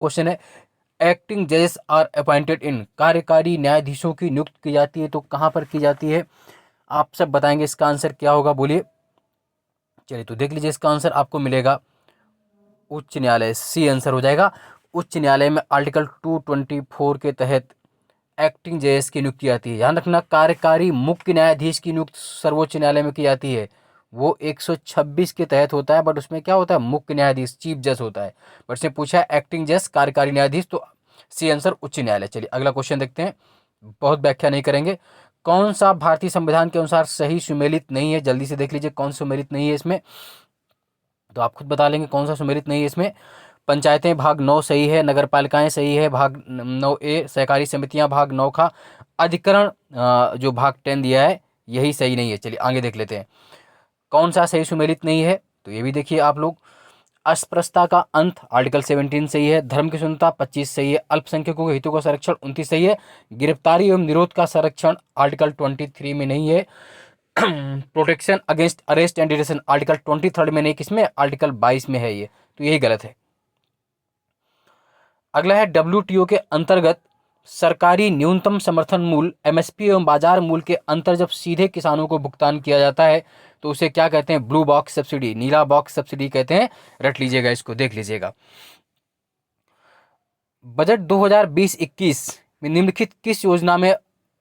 Question है, acting जजेस are appointed in, कार्यकारी न्यायाधीशों की नियुक्त की जाती है तो कहाँ पर की जाती है? आप सब बताएंगे इसका आंसर क्या होगा, बोलिए। चलिए तो देख लीजिए, इसका आंसर आपको मिलेगा उच्च न्यायालय, सी आंसर हो जाएगा। उच्च न्यायालय में आर्टिकल 224 के तहत एक्टिंग जजेस की नियुक्ति आती है। ध्यान रखना, कार्यकारी मुख्य न्यायाधीश की नियुक्ति सर्वोच्च न्यायालय में की जाती है, वो 126 के तहत होता है, बट उसमें क्या होता है, मुख्य न्यायाधीश चीफ जज होता है। बट इसने पूछा है एक्टिंग जज कार्यकारी न्यायाधीश, तो सी आंसर उच्च न्यायालय। चलिए अगला क्वेश्चन देखते हैं, बहुत व्याख्या नहीं करेंगे। कौन सा भारतीय संविधान के अनुसार सही सुमेलित नहीं है? जल्दी से देख लीजिए कौन सुमेलित नहीं है इसमें, तो आप खुद बता लेंगे कौन सा सुमेलित नहीं है इसमें। पंचायतें भाग 9 सही है, नगर पालिकाएं सही है भाग 9A, सहकारी समितियां भाग 9 का, अधिकरण जो भाग 10 दिया है यही सही नहीं है। चलिए आगे देख लेते हैं कौन सा सही सुमेलित नहीं है, तो ये भी देखिए आप लोग। अस्पृश्यता का अंत आर्टिकल 17 सही है, धर्म की स्वतंत्रता 25 सही है, अल्पसंख्यकों के हितों का संरक्षण 29 सही है, गिरफ्तारी एवं निरोध का संरक्षण आर्टिकल 23 में नहीं है, protection against arrest and detention article 23 में नहीं, किसमें, आर्टिकल 22 में है ये, तो यही गलत है। अगला है WTO के अंतर्गत सरकारी न्यूनतम समर्थन मूल्य MSP एवं बाजार मूल्य के अंतर जब सीधे किसानों को भुगतान किया जाता है तो उसे क्या कहते हैं? ब्लू बॉक्स सब्सिडी, नीला बॉक्स सब्सिडी कहते हैं। रट लीजिएगा इसको, देख लीजिएगा। बजट 2020-21 में निम्नलिखित किस योजना में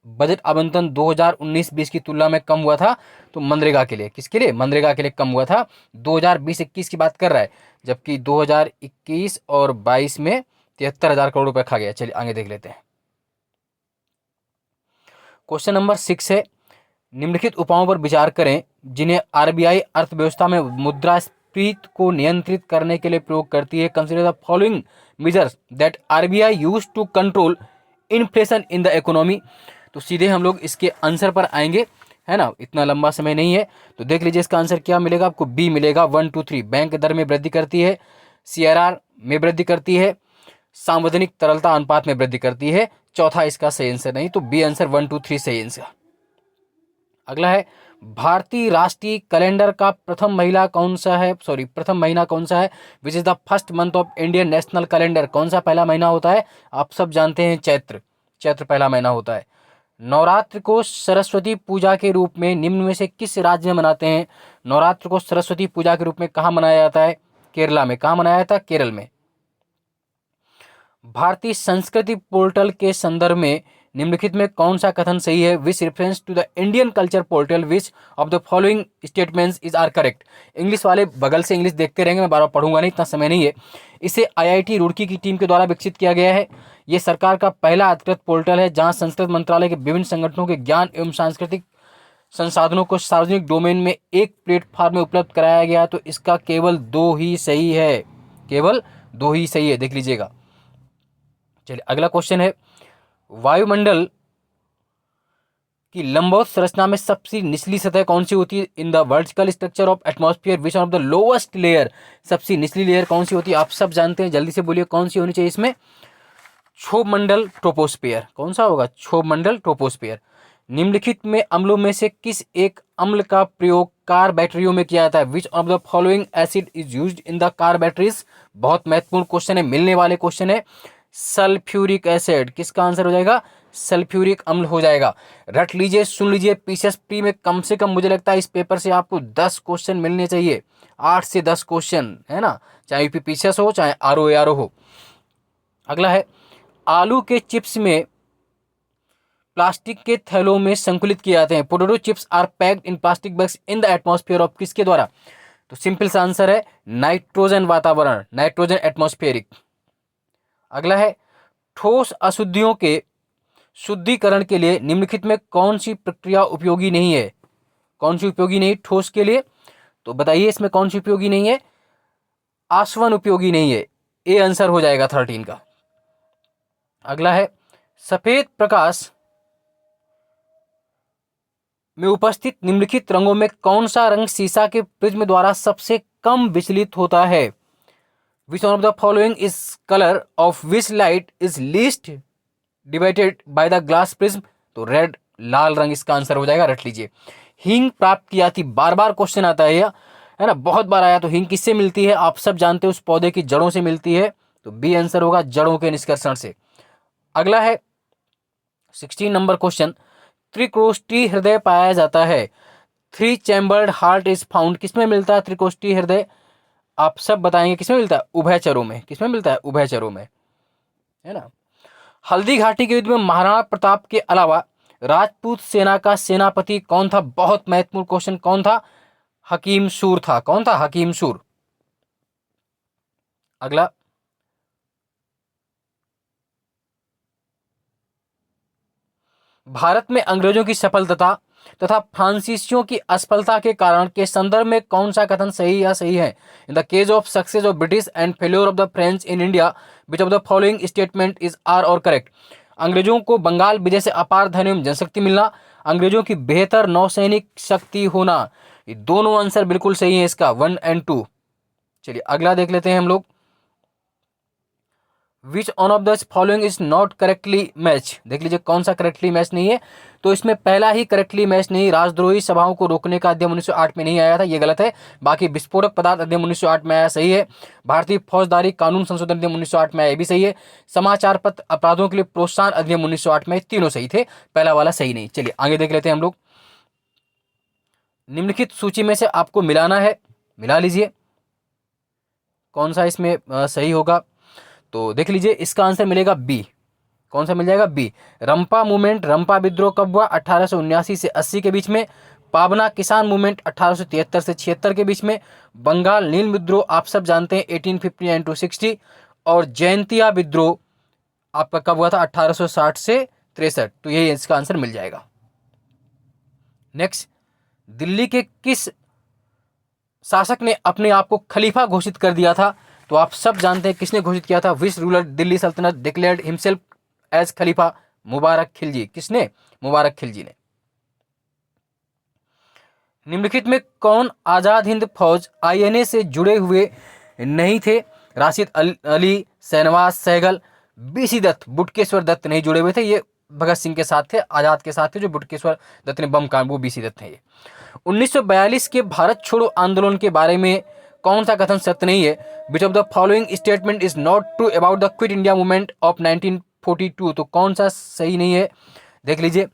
बजट आवंटन 2019-20 की तुलना में कम हुआ था? तो मनरेगा के लिए, किसके लिए? मनरेगा के लिए कम हुआ था। 2020-21 की बात कर रहा है, जबकि 2021 और 22 में 73,000 करोड़ रुपए खा गया। चलिए आगे देख लेते हैं। क्वेश्चन नंबर 6 है, निम्नलिखित उपायों पर विचार करें जिन्हें RBI अर्थव्यवस्था में मुद्रास्फीति को नियंत्रित करने के लिए प्रयोग करती है। Consider the following measures that RBI use to control inflation in the economy. तो सीधे हम लोग इसके आंसर पर आएंगे, है ना, इतना लंबा समय नहीं है। तो देख लीजिए इसका आंसर क्या मिलेगा आपको, बी मिलेगा 1 2 3। बैंक दर में वृद्धि करती है, CRR में वृद्धि करती है, सार्वजनिक तरलता अनुपात में वृद्धि करती है। चौथा इसका सही आंसर नहीं, तो बी आंसर 1 2 3 सही आंसर। अगला है, भारतीय राष्ट्रीय कैलेंडर का प्रथम महीना कौन सा है? Which is the first month of Indian national calendar. कौन सा पहला महीना होता है? आप सब जानते हैं, चैत्र। चैत्र पहला महीना होता है। नवरात्र को सरस्वती पूजा के रूप में निम्न में से किस राज्य में मनाते हैं? नवरात्र को सरस्वती पूजा के रूप में कहाँ मनाया जाता है? केरला में। कहाँ मनाया जाता है? केरल में। भारतीय संस्कृति पोर्टल के संदर्भ में निम्नलिखित में कौन सा कथन सही है? Which reference to the Indian culture portal which of the following statements is are correct. English वाले बगल से इंग्लिश देखते रहेंगे, मैं बार बार पढ़ूंगा नहीं, इतना समय नहीं है। इसे IIT रुड़की की टीम के द्वारा विकसित किया गया है। ये सरकार का पहला अधिकृत पोर्टल है जहां संस्कृत मंत्रालय के विभिन्न संगठनों के ज्ञान एवं सांस्कृतिक संसाधनों को सार्वजनिक डोमेन में एक प्लेटफॉर्म में उपलब्ध कराया गया। तो इसका केवल 2 ही सही है, केवल 2 ही सही है, देख लीजिएगा। चलिए अगला क्वेश्चन है, वायुमंडल की लंबवत संरचना में सबसे निचली सतह कौन सी होती है? In the vertical structure of atmosphere which of the lowest layer. सबसे निचली लेयर कौन सी होती है? आप सब जानते हैं, जल्दी से बोलिए कौन सी होनी चाहिए इसमें? क्षोभमंडल ट्रोपोस्फियर। कौन सा होगा? क्षोभमंडल ट्रोपोस्फियर। निम्नलिखित में अम्लों में से किस एक अम्ल का प्रयोग कार बैटरियों में किया जाता है? Which of the following acid is used in the car batteries. बहुत महत्वपूर्ण क्वेश्चन है, मिलने वाले क्वेश्चन है। सल्फ्यूरिक एसिड, किसका आंसर हो जाएगा? सल्फ्यूरिक अम्ल हो जाएगा। रट लीजिए, सुन लीजिए, PCS प्री में कम से कम मुझे लगता है इस पेपर से आपको 10 क्वेश्चन मिलने चाहिए, 8 से 10 क्वेश्चन, है ना, चाहे UP PCS हो चाहे RO ARO हो। अगला है, आलू के चिप्स में प्लास्टिक के थैलों में संकुलित किए जाते हैं। Potato chips are packed in plastic bags in the atmosphere of, किसके द्वारा? तो सिंपल सा आंसर है नाइट्रोजन वातावरण, नाइट्रोजन एटमॉस्फेरिक। अगला है, ठोस अशुद्धियों के शुद्धिकरण के लिए निम्नलिखित में कौन सी प्रक्रिया उपयोगी नहीं है? कौन सी उपयोगी नहीं ठोस के लिए? तो बताइए इसमें कौन सी उपयोगी नहीं है? आसवन उपयोगी नहीं है, ए आंसर हो जाएगा 13 का। अगला है, सफेद प्रकाश में उपस्थित निम्नलिखित रंगों में कौन सा रंग शीशा के प्रिज्म द्वारा सबसे कम विचलित होता है? Which one of the following is colour of which light is least divided by the glass prism. तो रेड, लाल रंग इसका आंसर हो जाएगा, रट लीजिए। हींग प्राप्त की जाती, बार बार क्वेश्चन आता है ना, बहुत बार आया। तो हींग किससे मिलती है? आप सब जानते हो, उस पौधे की जड़ों से मिलती है, तो बी आंसर होगा जड़ों के निष्कर्षण से। अगला है 16 नंबर क्वेश्चन, त्रिकोष्ठी हृदय पाया जाता है, three chambered heart is found, किसमें मिलता है त्रिकोष्ठी हृदय? आप सब बताएंगे किसमें मिलता है? उभयचरों में। किसमें मिलता है? उभयचरों में, है ना। हल्दी घाटी के युद्ध में महाराणा प्रताप के अलावा राजपूत सेना का सेनापति कौन था? बहुत महत्वपूर्ण क्वेश्चन, कौन था? हकीम सूर था। कौन था? हकीम सूर। अगला, भारत में अंग्रेजों की सफलता तथा फ्रांसीसियों की असफलता के कारण के संदर्भ में कौन सा कथन सही या सही है? In the case of success of British and failure of the French in India which of the following statement is are और करेक्ट? अंग्रेजों को बंगाल विजय से अपार धन एवं जनशक्ति मिलना, अंग्रेजों की बेहतर नौसैनिक शक्ति होना, ये दोनों आंसर बिल्कुल सही है इसका, 1 और 2। चलिए अगला देख लेते हैं हम लोग, which on of the following is not correctly match? देख लीजिए कौन सा करेक्टली मैच नहीं है, तो इसमें पहला ही करेक्टली मैच नहीं, राजद्रोही सभाओं को रोकने का अधिनियम 1908 में नहीं आया था, ये गलत है। बाकी विस्फोटक पदार्थ अधिनियम 1908 में आया, सही है। भारतीय फौजदारी कानून संशोधन अधिनियम 1908 में आया, ये भी सही है। समाचार पत्र अपराधों के लिए प्रोत्साहन अधिनियम 1908 में, तीनों सही थे, पहला वाला सही नहीं। चलिए आगे देख लेते हैं हम लोग, निम्नलिखित सूची में से आपको मिलाना है, मिला लीजिए कौन सा इसमें सही होगा। तो देख लीजिए इसका आंसर मिलेगा बी। कौन सा मिल जाएगा? बी। रंपा मूवमेंट, रंपा विद्रोह कब हुआ? 1879 से 80 के बीच में। पाबना किसान मूवमेंट 1873 से 76 के बीच में। बंगाल नील विद्रोह आप सब जानते हैं 1859 टू 60। और जयंतिया विद्रोह आपका कब हुआ था? 1860 से 63। तो यही इसका आंसर मिल जाएगा। नेक्स्ट, दिल्ली के किस शासक ने अपने आप को खलीफा घोषित कर दिया था? तो आप सब जानते हैं किसने घोषित किया था। विच रूलर दिल्ली सल्तनत डिक्लेयर्ड हिमसेल्फ एज खलीफा? मुबारक खिलजी। किसने? मुबारक खिलजी ने। निम्नलिखित में कौन आजाद हिंद फौज आईएनए से जुड़े हुए नहीं थे? राशिद अली, शहनवाज सहगल, बीसी दत्त, बुटकेश्वर दत्त नहीं जुड़े हुए थे, ये भगत सिंह के साथ थे, आजाद के साथ थे। जो बुटकेश्वर दत्त ने बम कांड, वो बीसी दत्त हैं। ये 1942 के भारत छोड़ो आंदोलन के बारे में कौन सा कथन सत्य नहीं है? Which of the following statement is not true about the quit India movement of 1942? तो कौन सा सही नहीं है? देख लीजिए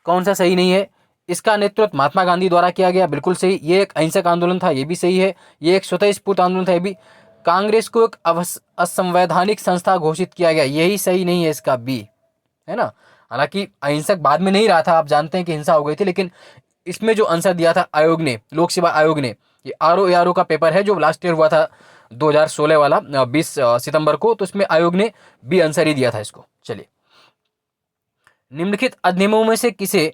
कौन सा सही नहीं है। इसका नेतृत्व महात्मा गांधी द्वारा किया गया, बिल्कुल सही। ये एक अहिंसक आंदोलन था, ये भी सही है। ये एक स्वतः स्फूर्त आंदोलन था, ये भी। कांग्रेस को एक असंवैधानिक संस्था घोषित किया गया, यही सही नहीं है, इसका बी, है ना। हालांकि अहिंसक बाद में नहीं रहा था, आप जानते हैं कि हिंसा हो गई थी, लेकिन इसमें जो आंसर दिया था आयोग ने, लोक सेवा आयोग ने, ये आरओ का पेपर है जो लास्ट ईयर हुआ था 2016 वाला 20 सितंबर को, तो इसमें आयोग ने बी आंसर ही दिया था इसको। चलिए, निम्नलिखित अधिनियमों में से किसे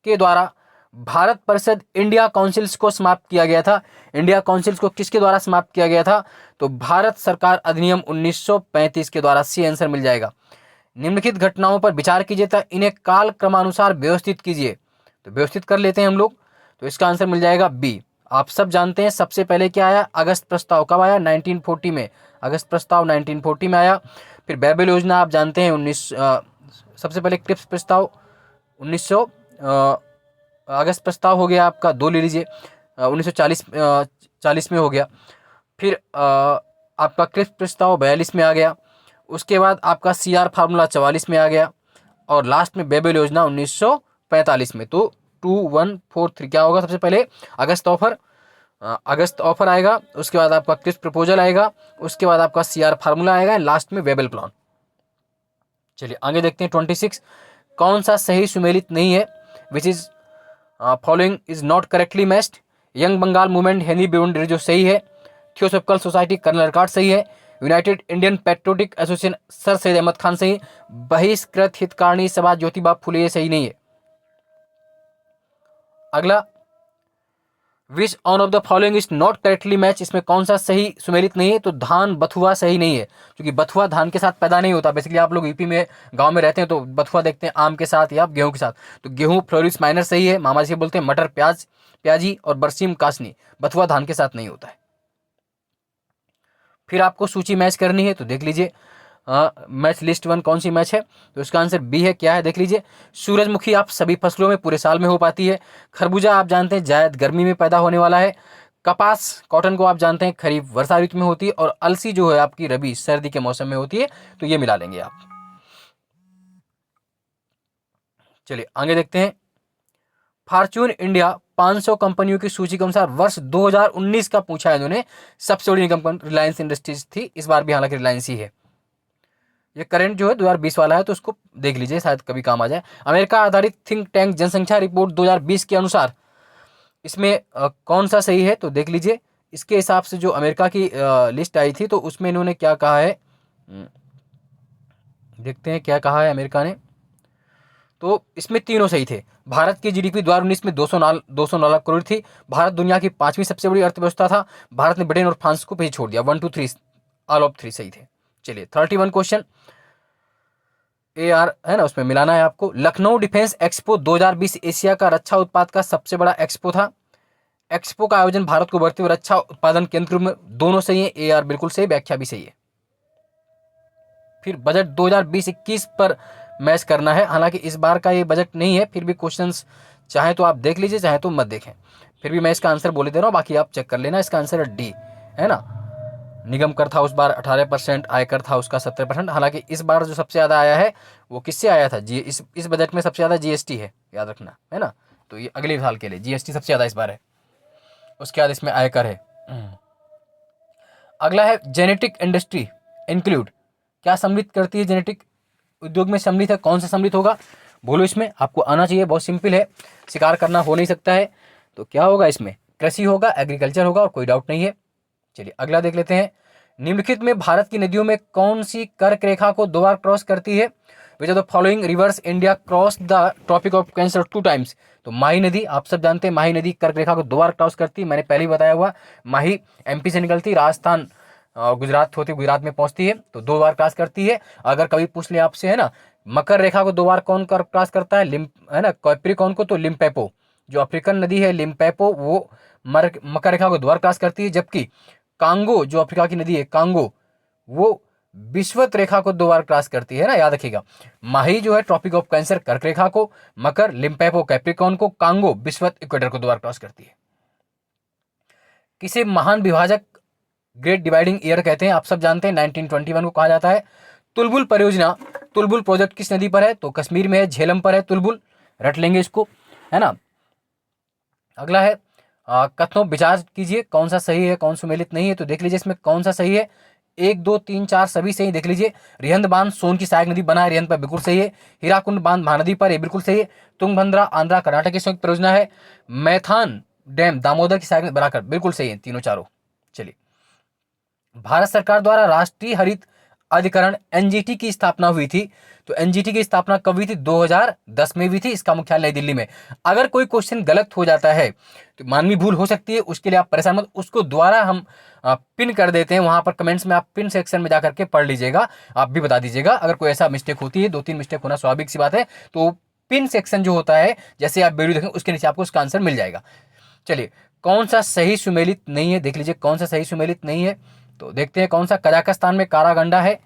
के द्वारा भारत परिषद इंडिया काउंसिल्स को समाप्त किया गया था? इंडिया काउंसिल्स को किसके द्वारा समाप्त किया गया था? तो भारत सरकार अधिनियम 1935 के द्वारा, सी आंसर मिल जाएगा। निम्नलिखित घटनाओं पर विचार कीजिए तथा इन्हें काल क्रमानुसार व्यवस्थित कीजिए। तो व्यवस्थित कर लेते हैं हम लोग, तो इसका आंसर मिल जाएगा बी। आप सब जानते हैं सबसे पहले क्या आया? अगस्त प्रस्ताव। कब आया? 1940 में। अगस्त प्रस्ताव 1940 में आया। फिर बेबल योजना आप जानते हैं सबसे पहले क्रिप्स प्रस्ताव 1900 अगस्त प्रस्ताव हो गया आपका, 2 ले लीजिए, 1940 में हो गया। फिर आपका क्रिप्स प्रस्ताव 42 में आ गया। उसके बाद आपका सीआर फार्मूला 44 में आ गया। और लास्ट में बेबल योजना 1945 में। तो 2143 क्या होगा? सबसे पहले अगस्त ऑफर आएगा, उसके बाद आपका क्रिप्स प्रपोजल आएगा, उसके बाद आपका सीआर फार्मूला आएगा, लास्ट में बेबल प्लान। चलिए आगे देखते हैं 26, कौन सा सही सुमेलित नहीं है? Which is following is not correctly matched? Young Bengal movement Henry बिरुंड जो सही है। थियोसॉफिकल सोसाइटी कर्नल अर्काट सही है। United Indian patriotic association sir Syed Ahmad Khan सही। बहिष्कृत हितकारिणी सभा ज्योतिबा फुले, ये सही नहीं है। अगला, which on of the following is not correctly match? इसमें कौन सा सही सुमेलित नहीं है? तो धान बथुआ सही नहीं है, क्योंकि बथुआ धान के साथ पैदा नहीं होता। बेसिकली आप लोग यूपी में गांव में रहते हैं तो बथुआ देखते हैं आम के साथ या गेहूं के साथ। तो गेहूं फ्लोरिस माइनर सही है, मामा जी बोलते हैं मटर प्याजी और बरसीम कासनी। बथुआ धान के साथ नहीं होता है। फिर आपको सूची मैच करनी है, तो देख लीजिए मैच लिस्ट 1 कौन सी मैच है? तो इसका आंसर बी है। क्या है? देख लीजिए, सूरजमुखी आप सभी फसलों में पूरे साल में हो पाती है। खरबूजा आप जानते हैं जायद गर्मी में पैदा होने वाला है। कपास कॉटन को आप जानते हैं खरीफ वर्षा ऋतु में होती है, और अलसी जो है आपकी रबी सर्दी के मौसम में होती है, तो ये मिला लेंगे आप। चलिए आगे देखते हैं। फॉर्च्यून इंडिया 500 कंपनियों की सूची के अनुसार वर्ष 2019 का पूछा है इन्होंने, सबसे बड़ी कंपनी रिलायंस इंडस्ट्रीज थी, इस बार भी हालांकि रिलायंस ही है। ये करंट जो है 2020 वाला है, तो उसको देख लीजिए, शायद कभी काम आ जाए। अमेरिका आधारित थिंक टैंक जनसंख्या रिपोर्ट 2020 के अनुसार इसमें कौन सा सही है, तो देख लीजिए। इसके हिसाब से जो अमेरिका की लिस्ट आई थी, तो उसमें इन्होंने क्या कहा है, देखते हैं क्या कहा है अमेरिका ने। तो इसमें तीनों सही थे। भारत की जीडीपी 2019 में 209 करोड़ थी। भारत दुनिया की 5वीं सबसे बड़ी अर्थव्यवस्था था। भारत ने ब्रिटेन और फ्रांस को पीछे छोड़ दिया। 1 2 3 ऑल ऑफ 3 सही थे। चलिए 31 क्वेश्चन AR है ना, उसमें मिलाना है आपको। लखनऊ डिफेंस एक्सपो 2020 एशिया का रक्षा उत्पाद का सबसे बड़ा एक्सपो था। एक्सपो का आयोजन भारत को बढ़ते हुए रक्षा उत्पादन केंद्र में, दोनों सही है। AR बिल्कुल सही, व्याख्या भी सही है। फिर बजट 2020-21 पर मैच करना है। हालांकि इस बार का ये बजट नहीं है, फिर भी क्वेश्चंस चाहे तो आप देख लीजिए, चाहे तो मत देखें। फिर भी मैं इसका आंसर बोले दे रहा हूँ, बाकी आप चेक कर लेना। इसका आंसर है डी, है ना। निगम कर था उस बार 18%, आयकर था उसका 70%। हालांकि इस बार जो सबसे ज़्यादा आया है वो किससे आया था, जी इस बजट में सबसे ज़्यादा GST है, याद रखना, है ना। तो ये अगले साल के लिए GST सबसे ज़्यादा इस बार है, उसके बाद इसमें आयकर है। अगला है जेनेटिक इंडस्ट्री इंक्लूड, क्या सम्मिलित करती है, जेनेटिक उद्योग में सम्मिलित है, कौन सा सम्मिलित होगा, बोलो। इसमें आपको आना चाहिए, बहुत सिंपल है, शिकार करना हो नहीं सकता है। तो क्या होगा इसमें, कृषि होगा, एग्रीकल्चर होगा, और कोई डाउट नहीं है। चलिए अगला देख लेते हैं। निम्नलिखित में भारत की नदियों में कौन सी कर्क रेखा को 2 बार क्रॉस करती है। Which of the following rivers India cross the tropic of cancer 2 times. तो माही नदी, आप सब जानते हैं माही नदी कर्क रेखा को 2 बार क्रॉस करती है, मैंने पहले ही बताया हुआ। माही MP से निकलती, राजस्थान गुजरात होती, गुजरात में पहुंचती है, तो 2 बार क्रॉस करती है। अगर कभी पूछ ले आपसे, है ना, मकर रेखा को 2 बार कौन क्रॉस करता है, है ना, कैप्रिकॉर्न को, तो लिम्पेपो, जो अफ्रीकन नदी है लिम्पेपो, वो मकर रेखा को 2 बार क्रॉस करती है। जबकि कांगो, जो अफ्रीका की नदी है कांगो, वो विषुवत रेखा को 2 बार क्रॉस करती है ना, याद रखिएगा। माही जो है ट्रॉपिक ऑफ कैंसर कर्क रेखा को, मकर लिम्पेपो कैप्रिकॉर्न को, कांगो विषुवत इक्वेटर को 2 बार क्रॉस करती है। किसे महान विभाजक ग्रेट डिवाइडिंग ईयर कहते हैं, आप सब जानते हैं, 1921 को कहा जाता है। तुलबुल परियोजना, तुलबुल प्रोजेक्ट किस नदी पर है, तो कश्मीर में है, झेलम पर है तुलबुल, रट लेंगे इसको, है ना। अगला है कथनों विचार कीजिए, कौन सा सही है, कौन सुमेलित नहीं है, तो देख लीजिए इसमें कौन सा सही है। 1 2 3 4 सभी सही, देख लीजिए। रिहंद बांध सोन की सहायक नदी बना है, रिहंद पर बिल्कुल सही है। हीराकुंड बांध महानदी पर, ये बिल्कुल सही है। तुंगभद्रा आंध्रा कर्नाटक की संयुक्त परियोजना है। मैथान डैम दामोदर की सहायक नदी बनाकर, बिल्कुल सही है तीनों चारों। चलिए, भारत सरकार द्वारा राष्ट्रीय हरित अधिकरण NGT की स्थापना हुई थी, तो NGT की स्थापना कब हुई थी, 2010 में हुई थी। इसका मुख्यालय नई दिल्ली में। अगर कोई क्वेश्चन गलत हो जाता है तो मानवीय भूल हो सकती है, उसके लिए आप परेशान मत, उसको दोबारा हम पिन कर देते हैं वहां पर कमेंट्स में, आप पिन सेक्शन में जाकर के पढ़ लीजिएगा, आप भी बता दीजिएगा अगर कोई ऐसा मिस्टेक होती है। 2-3 मिस्टेक होना स्वाभाविक सी बात है, तो पिन सेक्शन जो होता है, जैसे आप वीडियो देखेंगे उसके नीचे आपको उसका आंसर मिल जाएगा। चलिए, कौन सा सही सुमेलित नहीं है, देख लीजिए कौन सा सही सुमेलित नहीं है, तो देखते हैं कौन सा। कजाकिस्तान में कारागंडा है,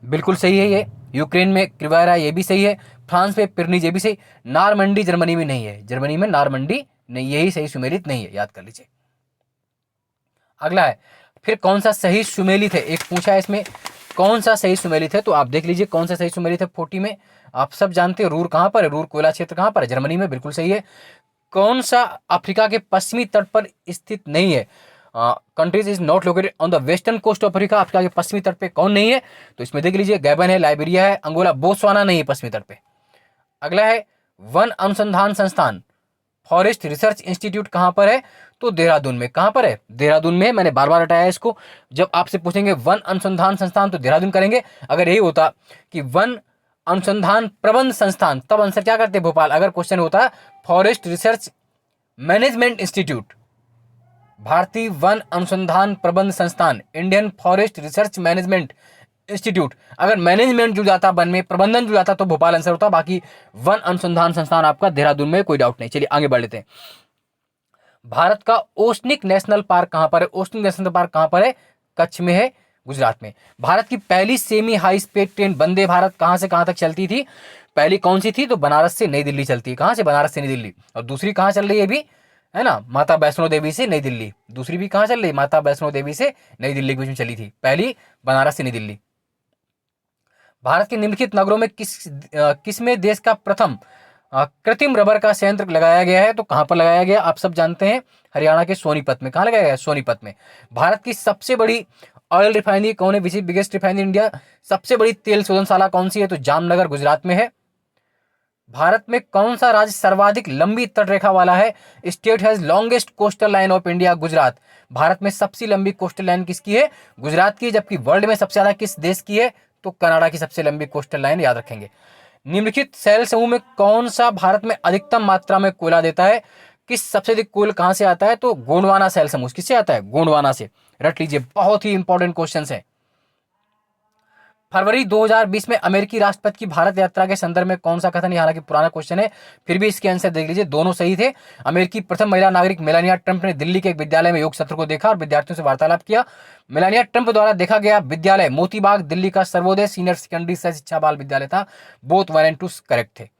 बिल्कुल सही है ये। यूक्रेन में क्रिवारा, ये भी सही है। फ्रांस में पिरनीज, ये भी सही। नारमंडी जर्मनी में नहीं है, जर्मनी में नारमंडी नहीं, यही सही सुमेलित नहीं है, याद कर लीजिए। अगला है, फिर कौन सा सही सुमेलित है, एक पूछा है इसमें कौन सा सही सुमेलित है, तो आप देख लीजिए कौन सा सही सुमेलित है। 40 में आप सब जानते हैं रूर कहां पर है, रूर कोयला क्षेत्र कहां पर है, जर्मनी में, बिल्कुल सही है। कौन सा अफ्रीका के पश्चिमी तट पर स्थित नहीं है, countries is not located on the western coast of Africa, Africa के पश्चिमी तट पे कौन नहीं है, तो इसमें देख लीजिए गैबन है, लाइबेरिया है, अंगोला, बोत्सवाना नहीं है पश्चिमी तट पे। अगला है वन अनुसंधान संस्थान फॉरेस्ट रिसर्च इंस्टीट्यूट कहां पर है, तो देहरादून में। कहां पर है, देहरादून में। मैंने बार बार हटाया इसको, जब आपसे पूछेंगे वन अनुसंधान संस्थान तो देहरादून करेंगे। अगर यही होता कि वन अनुसंधान प्रबंध संस्थान, तब आंसर क्या करते, भोपाल। अगर क्वेश्चन होता फॉरेस्ट रिसर्च मैनेजमेंट इंस्टीट्यूट, भारतीय वन अनुसंधान प्रबंध संस्थान, Indian forest research management institute, अगर मैनेजमेंट जुड़ जाता, वन में प्रबंधन जुड़ जाता, तो भोपाल आंसर होता। बाकी वन अनुसंधान संस्थान आपका देहरादून में, कोई डाउट नहीं। चलिए आगे बढ़ लेते हैं। भारत का ओसनिक नेशनल पार्क कहां पर है, ओसनिक नेशनल पार्क कहां पर है, कच्छ में है, गुजरात में। भारत की पहली semi high speed train Vande Bharat कहां से कहां तक चलती थी, पहली कौन सी थी, तो बनारस से नई दिल्ली चलती है। कहां से, बनारस से नई दिल्ली। और दूसरी कहां चल रही है अभी, है ना, माता वैष्णो देवी से नई दिल्ली। दूसरी भी कहाँ चल रही, माता वैष्णो देवी से नई दिल्ली के बीच में चली थी। पहली बनारस से नई दिल्ली। भारत के निम्नलिखित नगरों में किसमें देश का प्रथम कृत्रिम रबर का संयंत्र लगाया गया है? तो कहां पर लगाया गया, आप सब जानते हैं, हरियाणा के सोनीपत में। कहां लगाया गया? सोनीपत में। भारत की सबसे बड़ी ऑयल रिफाइनरी कौन है? Biggest refinery India. सबसे बड़ी तेल शोधनशाला कौन सी है? तो जामनगर गुजरात में है। भारत में कौन सा राज्य सर्वाधिक लंबी तटरेखा वाला है? State has longest coastal line of India, Gujarat. Bharat में सबसे लंबी कोस्टल लाइन किसकी है? गुजरात की। जबकि वर्ल्ड में सबसे ज्यादा किस देश की है? तो कनाडा की सबसे लंबी कोस्टल लाइन, याद रखेंगे। निम्नलिखित शैल समूह में कौन सा भारत में अधिकतम मात्रा में कोयला देता है? किस सबसे अधिक कोयला कहां से आता है? तो गोंडवाना शैल समूह। किससे आता है? गोंडवाना से। रट लीजिए, बहुत ही इंपॉर्टेंट क्वेश्चन है। फरवरी 2020 में अमेरिकी राष्ट्रपति की भारत यात्रा के संदर्भ में कौन सा कथन? हालांकि पुराना क्वेश्चन है, फिर भी इसके आंसर देख लीजिए, दोनों सही थे। अमेरिकी प्रथम महिला नागरिक मेलानिया ट्रंप ने दिल्ली के एक विद्यालय में योग सत्र को देखा और विद्यार्थियों से वार्तालाप किया। मेलानिया ट्रंप द्वारा देखा गया विद्यालय मोतीबाग दिल्ली का सर्वोदय सीनियर सेकेंडरी सह शिक्षा बाल विद्यालय था। बोथ 1 and 2 करेक्ट थे।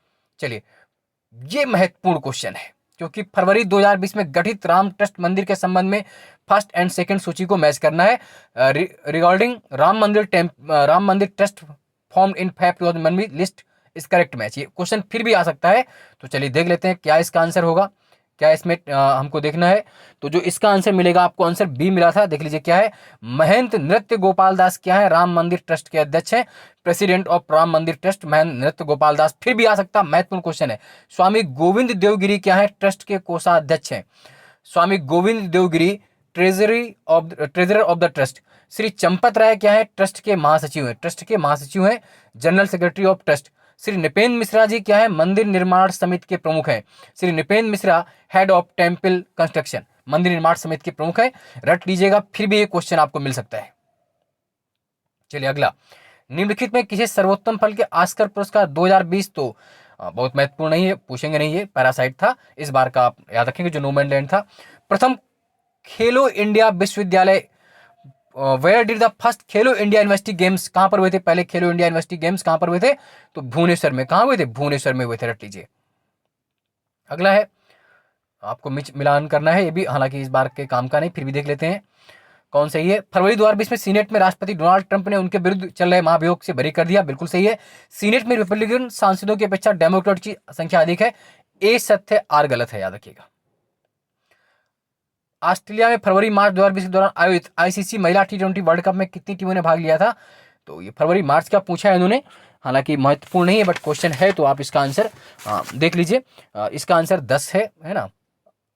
चलिए, ये महत्वपूर्ण क्वेश्चन है क्योंकि फरवरी 2020 में गठित राम ट्रस्ट मंदिर के संबंध में फर्स्ट एंड सेकंड सूची को मैच करना है। रिगार्डिंग राम मंदिर trust formed in Feb 2019 list इस करेक्ट मैच। ये क्वेश्चन फिर भी आ सकता है, तो चलिए देख लेते हैं क्या इसका आंसर होगा, क्या इसमें हमको देखना है। तो जो इसका आंसर मिलेगा आपको, आंसर बी मिला था, देख लीजिए क्या है। महंत नृत्य गोपाल दास क्या है? राम मंदिर ट्रस्ट के अध्यक्ष हैं, प्रेसिडेंट ऑफ राम मंदिर ट्रस्ट महंत नृत्य गोपाल दास। फिर भी आ सकता, महत्वपूर्ण क्वेश्चन है। स्वामी गोविंद देवगिरी क्या है? ट्रस्ट के कोषाध्यक्ष हैं। Swami Govind Devgiri treasurer of the trust. Shri Champat Rai क्या है? ट्रस्ट के महासचिव हैं। ट्रस्ट के महासचिव हैं, general secretary of trust. Shri Nripendra Mishra ji क्या है? मंदिर निर्माण समिति के प्रमुख हैं। Shri Nripendra Mishra head of temple construction, मंदिर निर्माण समिति के प्रमुख हैं। रट लीजिएगा, फिर भी ये क्वेश्चन आपको मिल सकता है। चलिए अगला, निम्नलिखित में किसे सर्वोत्तम फल के ऑस्कर पुरस्कार 2020, तो बहुत महत्वपूर्ण नहीं है, पूछेंगे नहीं, ये पैरासाइट था इस बार का, आप याद रखेंगे, जो नो मैन लैंड था। प्रथम खेलो इंडिया विश्वविद्यालय, where did the first Khelo India university games, कहां पर हुए थे? पहले खेलो इंडिया यूनिवर्सिटी गेम्स कहां पर हुए थे? तो भुवनेश्वर में। कहां हुए थे? भुवनेश्वर में हुए थे, रट लीजिए। अगला है, आपको मिलान करना है, ये भी हालांकि इस बार के काम का नहीं, फिर भी देख लेते हैं कौन सही है। फरवरी 2020 में सीनेट में राष्ट्रपति डोनाल्ड ट्रंप ने उनके विरुद्ध चल रहे महाभियोग से बरी कर दिया, बिल्कुल सही है। सीनेट में रिपब्लिकन सांसदों की अपेक्षा डेमोक्रेट की संख्या अधिक है, ए सत्य, आर गलत है, याद रखिएगा। ऑस्ट्रेलिया में फरवरी मार्च 2020 के दौरान आयोजित आईसीसी महिला T20 वर्ल्ड कप में कितनी टीमों ने भाग लिया था? तो ये फरवरी मार्च का पूछा है इन्होंने, हालांकि महत्वपूर्ण नहीं है बट क्वेश्चन है, तो आप इसका आंसर देख लीजिए। इसका आंसर 10 है ना।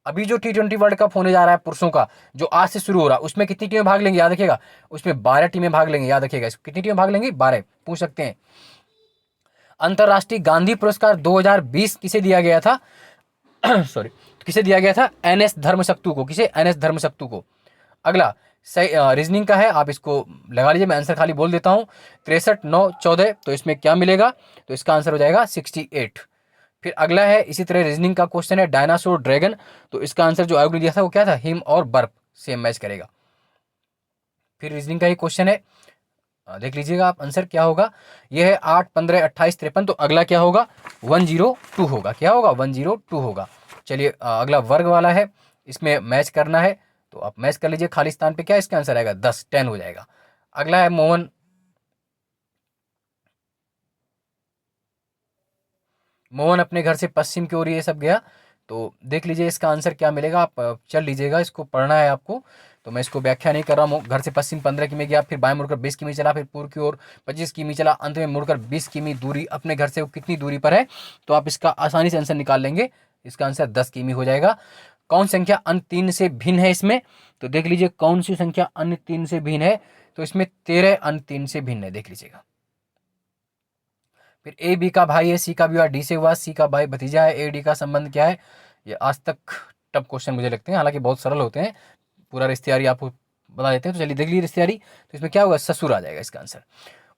अभी जो T20 वर्ल्ड कप होने जा रहा है पुरुषों का, जो आज से शुरू हो रहा है, उसमें कितनी टीमें भाग लेंगी? याद रखिएगा, उसमें 12 टीमें भाग लेंगी, याद रखिएगा। कितनी टीमें भाग लेंगी? 12, पूछ सकते हैं। अंतरराष्ट्रीय गांधी पुरस्कार 2020 किसे दिया गया था? सॉरी, किसे दिया गया था? NS धर्मशक्तु को। किसे? NS धर्मशक्तु को। अगला रीजनिंग का है, आप इसको लगा लीजिए, मैं आंसर खाली बोल देता हूँ। 63, 9, 14, तो इसमें क्या मिलेगा? तो इसका आंसर हो जाएगा 68। फिर अगला है, इसी तरह रीजनिंग का क्वेश्चन है, डायनासोर ड्रैगन, तो इसका आंसर जो आयोग ने दिया था वो क्या था? हिम और बर्फ, सेम मैच करेगा। फिर रीजनिंग का ही क्वेश्चन है, देख लीजिएगा आप आंसर क्या होगा। यह है 8, 15, 28, 53, तो अगला क्या होगा? 102 होगा। क्या होगा? 102 होगा। चलिए अगला वर्ग वाला है, इसमें मैच करना है, तो आप मैच कर लीजिए। खाली स्थान पे क्या इसका आंसर आएगा? 10, 10 हो जाएगा। अगला है मोहन अपने घर से पश्चिम की ओर ये सब गया, तो देख लीजिए इसका आंसर क्या मिलेगा। आप चल लीजिएगा, इसको पढ़ना है आपको, तो मैं इसको व्याख्या नहीं कर रहा हूँ। घर से पश्चिम 15 किमी गया, फिर बाएं मुड़कर 20 किमी चला, फिर पूर्व की ओर 25 किमी चला, अंत में मुड़कर 20 किमी दूरी अपने घर से वो कितनी दूरी पर है? तो आप इसका आसानी से आंसर निकाल लेंगे। इसका आंसर 10 किमी हो जाएगा। कौन संख्या अन्य 3 से भिन्न है इसमें? तो देख लीजिए कौन सी संख्या अन्य 3 से भिन्न है, तो इसमें 13 अन्य 3 से भिन्न है, देख लीजिएगा। फिर ए बी का भाई है, सी का विवाह डी से हुआ, सी का भाई भतीजा है, ए डी का संबंध क्या है? ये आज तक टफ क्वेश्चन मुझे लगते हैं, हालांकि बहुत सरल होते हैं। पूरा रिश्तेदारी आपको बता देते हैं, तो चलिए देख लीजिए रिश्तेदारी, तो इसमें क्या होगा? ससुर आ जाएगा इसका आंसर।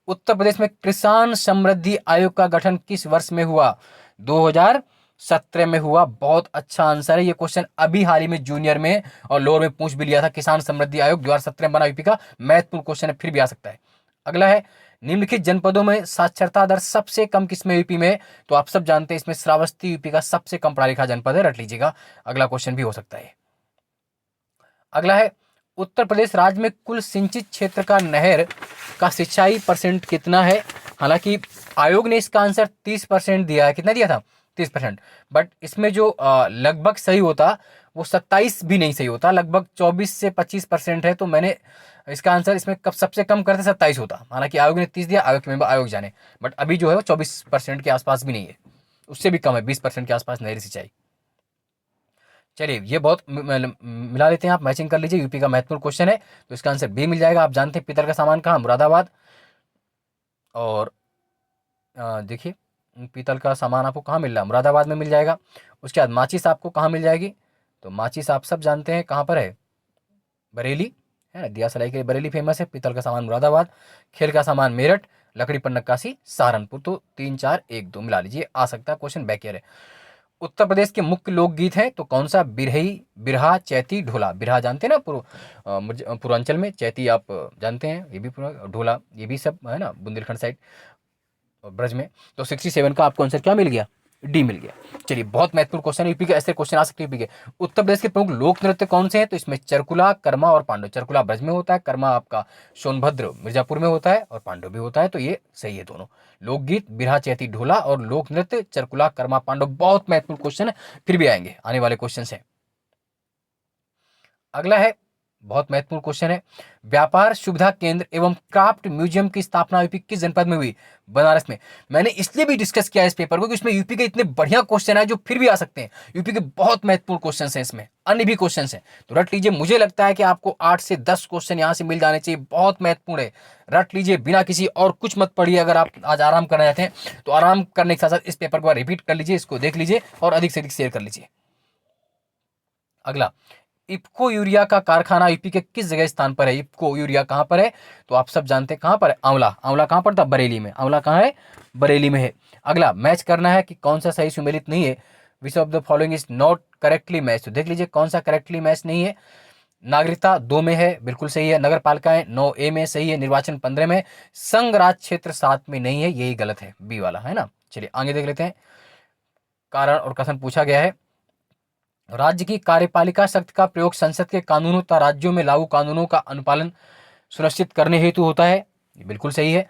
उत्तर प्रदेश में किसान समृद्धि आयोग का गठन किस वर्ष में हुआ? 2017 में हुआ। बहुत अच्छा आंसर है। ये क्वेश्चन अभी हाल ही में जूनियर में और लोअर में पूछ भी लिया था। किसान समृद्धि आयोग 2017 में बना, यूपी का। महत्वपूर्ण क्वेश्चन है, फिर भी आ सकता है। अगला है, निम्नलिखित जनपदों में साक्षरता दर सबसे कम किसमें यूपी में? तो आप सब जानते हैं इसमें श्रावस्ती यूपी का सबसे कम पढ़ा लिखा जनपद है, रट लीजिएगा, अगला क्वेश्चन भी हो सकता है। अगला है उत्तर प्रदेश राज्य में कुल सिंचित क्षेत्र का नहर का सिंचाई परसेंट कितना है? हालांकि आयोग ने इसका आंसर 30% दिया है, कितना दिया था? 30%, बट इसमें जो लगभग सही होता वो 27 भी नहीं सही होता, लगभग 24 से 25% है, तो मैंने इसका आंसर इसमें कब सबसे कम करते 27 होता। हालांकि आयोग ने 30 दिया, आयोग के मेंबर आयोग जाने, बट अभी जो है वो 24% के आसपास भी नहीं है, उससे भी कम है, 20% के आसपास नहरी सिंचाई। चलिए ये बहुत मिला लेते हैं, आप मैचिंग कर लीजिए, यूपी का महत्वपूर्ण क्वेश्चन है, तो इसका आंसर बी मिल जाएगा। आप जानते हैं पीतल का सामान कहाँ? मुरादाबाद। और देखिए पीतल का सामान आपको कहाँ मिल रहा है? मुरादाबाद में मिल जाएगा। उसके बाद माचिस आपको कहाँ मिल जाएगी? तो माचिस आप सब जानते हैं कहाँ पर है, बरेली है ना, दिया सलाई के लिए बरेली फेमस है, पीतल का सामान मुरादाबाद, खेल का सामान मेरठ, लकड़ी पर नक्काशी सहारनपुर। तो 3 4 1 2 मिला लीजिए, आ सकता है क्वेश्चन बैक है। उत्तर प्रदेश के मुख्य लोकगीत हैं तो कौन सा? बिरही, बिरहा, चैती, ढोला। बिरहा जानते हैं ना, पूर्वांचल में, चैती आप जानते हैं, ये भी ढोला ये भी सब है ना बुंदेलखंड साइड और ब्रज में। तो 67 का आपको आंसर क्या मिल गया? डी मिल गया। चलिए बहुत महत्वपूर्ण क्वेश्चन है यूपी के, ऐसे क्वेश्चन आ सकते हैं यूपी के। उत्तर प्रदेश के प्रमुख लोक नृत्य कौन से हैं? तो इसमें चरकुला, कर्मा और पांडव। चरकुला ब्रज में होता है, कर्मा आपका सोनभद्र मिर्जापुर में होता है, और पांडव भी होता है, तो ये सही है दोनों। लोकगीत बिरहा, चैती, ढोला, और लोक नृत्य चरकुला, कर्मा, पांडव। बहुत महत्वपूर्ण क्वेश्चन है, फिर भी आएंगे आने वाले क्वेश्चन है। अगला है बहुत महत्वपूर्ण क्वेश्चन है, व्यापार सुविधा केंद्र एवं क्राफ्ट म्यूजियम की स्थापना यूपी किस जनपद में हुई? बनारस में। मैंने इसलिए भी डिस्कस किया इस पेपर को कि इसमें यूपी के इतने बढ़िया क्वेश्चन है जो फिर भी आ सकते हैं, यूपी के बहुत महत्वपूर्ण क्वेश्चन हैं, इसमें अन्य भी क्वेश्चन हैं, तो रट लीजिए। मुझे लगता है कि आपको 8 से 10 क्वेश्चन यहां से मिल जाने चाहिए, बहुत महत्वपूर्ण है, रट लीजिए बिना किसी और कुछ मत पढ़िए। अगर आप आज आराम करना चाहते हैं तो आराम करने के साथ साथ इस पेपर को रिपीट कर लीजिए, इसको देख लीजिए और अधिक से अधिक शेयर कर लीजिए। अगला, इफ्को यूरिया का कारखाना यूपी के किस जगह स्थान पर है? इफ्को यूरिया कहां पर है? तो आप सब जानते हैं कहां पर है, आंवला। आंवला कहां पड़ता? बरेली में। आंवला कहां है? बरेली में है। अगला मैच करना है कि कौन सा सही सुमेलित नहीं है, which of the following is not correctly match. तो देख लीजिए कौन सा करेक्टली मैच नहीं है। नागरिकता 2 में है, बिल्कुल सही है। नगर पालिकाएं 9A में सही है। निर्वाचन 15 में। संघ राज क्षेत्र 7 में नहीं है, यही गलत है, बी वाला है ना। चलिए आगे देख लेते हैं। कारण और कथन पूछा गया है, राज्य की कार्यपालिका शक्ति का प्रयोग संसद के कानूनों तथा राज्यों में लागू कानूनों का अनुपालन सुनिश्चित करने हेतु होता है, ये बिल्कुल सही है।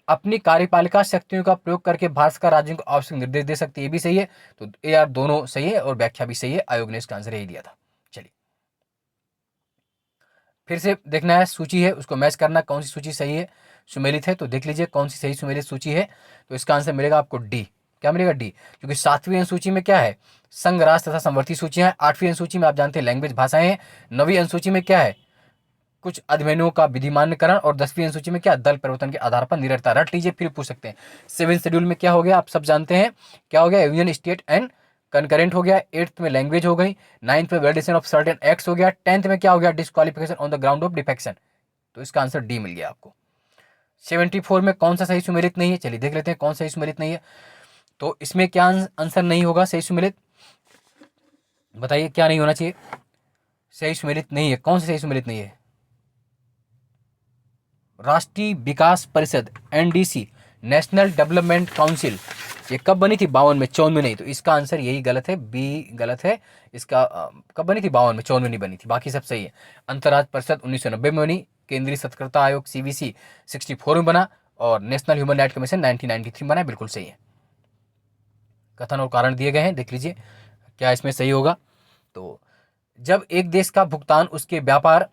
अपनी कार्यपालिका शक्तियों का प्रयोग करके भारत सरकार राज्यों को आवश्यक निर्देश दे सकती है, ये भी सही है। तो ए आर दोनों सही है और व्याख्या भी सही है, आयोग ने इसका आंसर यही दिया था। चलिए फिर से देखना है, सूची है उसको मैच करना, कौन सी सूची सही है सुमेलित है, तो देख लीजिए कौन सी सही सुमेलित सूची है। तो इसका आंसर मिलेगा आपको डी। क्या मिलेगा? डी, क्योंकि 7वीं अनुसूची में क्या है? संघ राष्ट्र तथा समवर्ती सूचियां हैं। 8वीं अनुसूची में आप जानते हैं लैंग्वेज भाषाएं हैं। 9वीं अनुसूची में क्या है? कुछ अधिनियमों का विधिमान्यकरण। और 10वीं अनुसूची में क्या? दल परिवर्तन के आधार पर निरंतरता। रट लीजिए फिर पूछ सकते हैं। 7th शेड्यूल में क्या हो गया? आप सब जानते हैं क्या हो गया? यूनियन स्टेट एंड कंकरेंट हो गया। 8th में लैंग्वेज हो गई। 9th में वैलिडेशन ऑफ सर्टेन एक्ट्स हो गया। 10th में क्या हो गया? Disqualification on the ground of defection. तो इसका आंसर डी मिल गया आपको। 74 में कौन सा सही सुमेलित नहीं है? चलिए देख लेते हैं कौन सही सुमेलित नहीं है। तो इसमें क्या आंसर नहीं होगा सही सुमेलित? बताइए क्या नहीं होना चाहिए? सही सुमेलित नहीं है, कौन सा सही सुमेलित नहीं है? राष्ट्रीय विकास परिषद, एनडीसी, नेशनल डेवलपमेंट काउंसिल, ये कब बनी थी? 52 में, 54 में नहीं। तो इसका आंसर यही गलत है, बी गलत है। इसका कब बनी थी? 52 में, 54 में नहीं बनी थी, बाकी सब सही है। अंतर्राष्ट्रीय परिषद 1990 में बनी। केंद्रीय सतर्कता आयोग सीवीसी 64 में बना। और नेशनल ह्यूमन राइट कमीशन 1993 में बना, बिल्कुल सही है। कथन और कारण दिए गए हैं, देख लीजिए क्या इसमें सही होगा। तो जब एक देश का भुगतान उसके व्यापार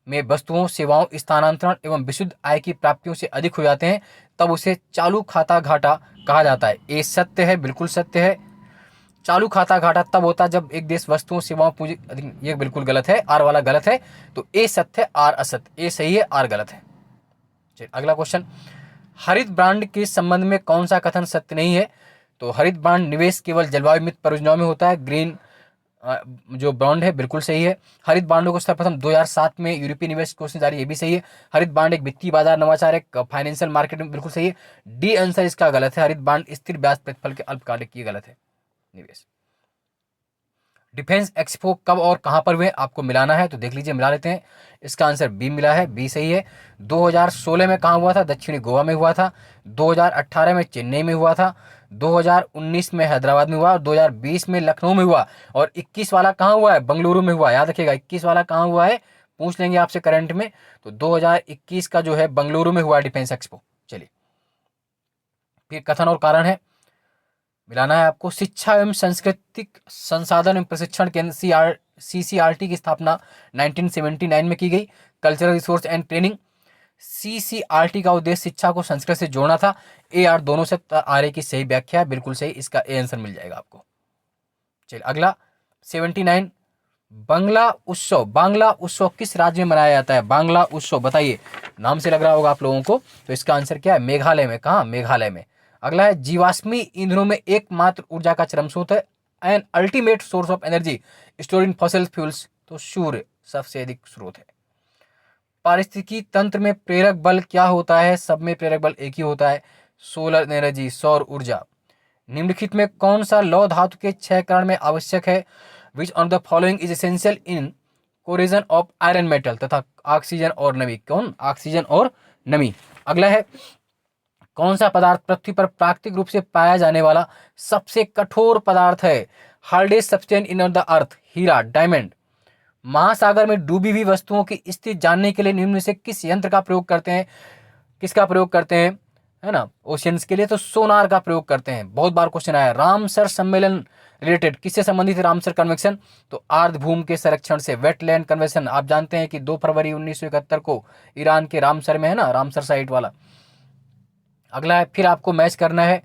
में वस्तुओं, सेवाओं, स्थानांतरण एवं विशुद्ध आय की प्राप्तियों से अधिक हो जाते हैं तब उसे चालू खाता घाटा कहा जाता है। ये सत्य है, बिल्कुल सत्य है। चालू खाता घाटा तब होता है जब एक देश वस्तुओं, सेवाओं, पूंजी, ये बिल्कुल गलत है, आर वाला गलत है। तो ए सत्य है, आर असत्य। ए सही है, आर गलत है। चलिए अगला क्वेश्चन, हरित ब्रांड के संबंध में कौन सा कथन सत्य नहीं है? तो हरित ब्रांड निवेश केवल जलवायु मित्र परियोजनाओं में होता है, ग्रीन जो बॉन्ड है, बिल्कुल सही है। हरित बांडों को सर्वप्रथम 2007 में यूरोपीय निवेश कोष ने जारी, ये भी सही है। हरित बांड एक वित्तीय बाजार नवाचार, एक फाइनेंशियल मार्केट में, बिल्कुल सही है। डी आंसर इसका गलत है, हरित बांड स्थिर ब्याज प्रतिफल के अल्पकालिक, ये गलत है निवेश। डिफेंस एक्सपो कब और कहां पर हुए आपको मिलाना है, तो देख लीजिए, मिला लेते हैं। इसका आंसर बी मिला है, बी सही है। 2016 में कहां हुआ था, दक्षिणी गोवा में हुआ था। 2018 में चेन्नई में हुआ था। 2019 में हैदराबाद में हुआ और 2020 में लखनऊ में हुआ। और 21 वाला कहां हुआ है, बेंगलुरु में हुआ। याद रखिएगा 21 वाला कहां हुआ है, पूछ लेंगे आपसे करंट में। तो 2021 का जो है बेंगलुरु में हुआ डिफेंस एक्सपो। चलिए, फिर कथन और कारण है, मिलाना है आपको। शिक्षा एवं सांस्कृतिक संसाधन एवं प्रशिक्षण केंद्र CCRT की स्थापना 1979 में की गई। Cultural resource and training. CCRT का उद्देश्य शिक्षा को संस्कृत से जोड़ना था। AR दोनों से आर की सही व्याख्या है, बिल्कुल सही। इसका ए आंसर मिल जाएगा आपको। चलिए अगला 79, बांग्ला उत्सव किस राज्य में मनाया जाता है। बांग्ला उत्सव बताइए, नाम से लग रहा होगा आप लोगों को। तो इसका आंसर क्या है, मेघालय में। कहाँ, मेघालय में। अगला है, जीवाश्मी ईंधनों में एकमात्र ऊर्जा का चरम स्रोत है। An ultimate source of energy store in fossil fuels. तो सूर्य सबसे अधिक स्रोत है। पारिस्थितिकी तंत्र में प्रेरक बल क्या होता है, सब में प्रेरक बल एक ही होता है, सोलर एनर्जी, सौर ऊर्जा। निम्नलिखित में कौन सा लौह धातु के क्षयकरण में आवश्यक है। Which on the following is essential in corrosion of iron metal, तथा ऑक्सीजन और नमी। कौन, ऑक्सीजन और नमी। अगला है, कौन सा पदार्थ पृथ्वी पर प्राकृतिक रूप से पाया जाने वाला सबसे कठोर पदार्थ है। Hardest substance in the earth, हीरा, डायमंड। महासागर में डूबी हुई वस्तुओं की स्थिति जानने के लिए निम्न में से किस यंत्र का प्रयोग करते हैं, किसका प्रयोग करते हैं, है ना, ओशियंस के लिए। तो सोनार का प्रयोग करते हैं। बहुत बार क्वेश्चन आया। रामसर सम्मेलन रिलेटेड किससे संबंधित है, रामसर कन्वेंशन। तो आर्द्रभूमि के संरक्षण से, वेटलैंड कन्वेंशन। आप जानते हैं कि 2 फरवरी 1971 को ईरान के रामसर में, है ना, रामसर साइट वाला। अगला है, फिर आपको मैच करना है,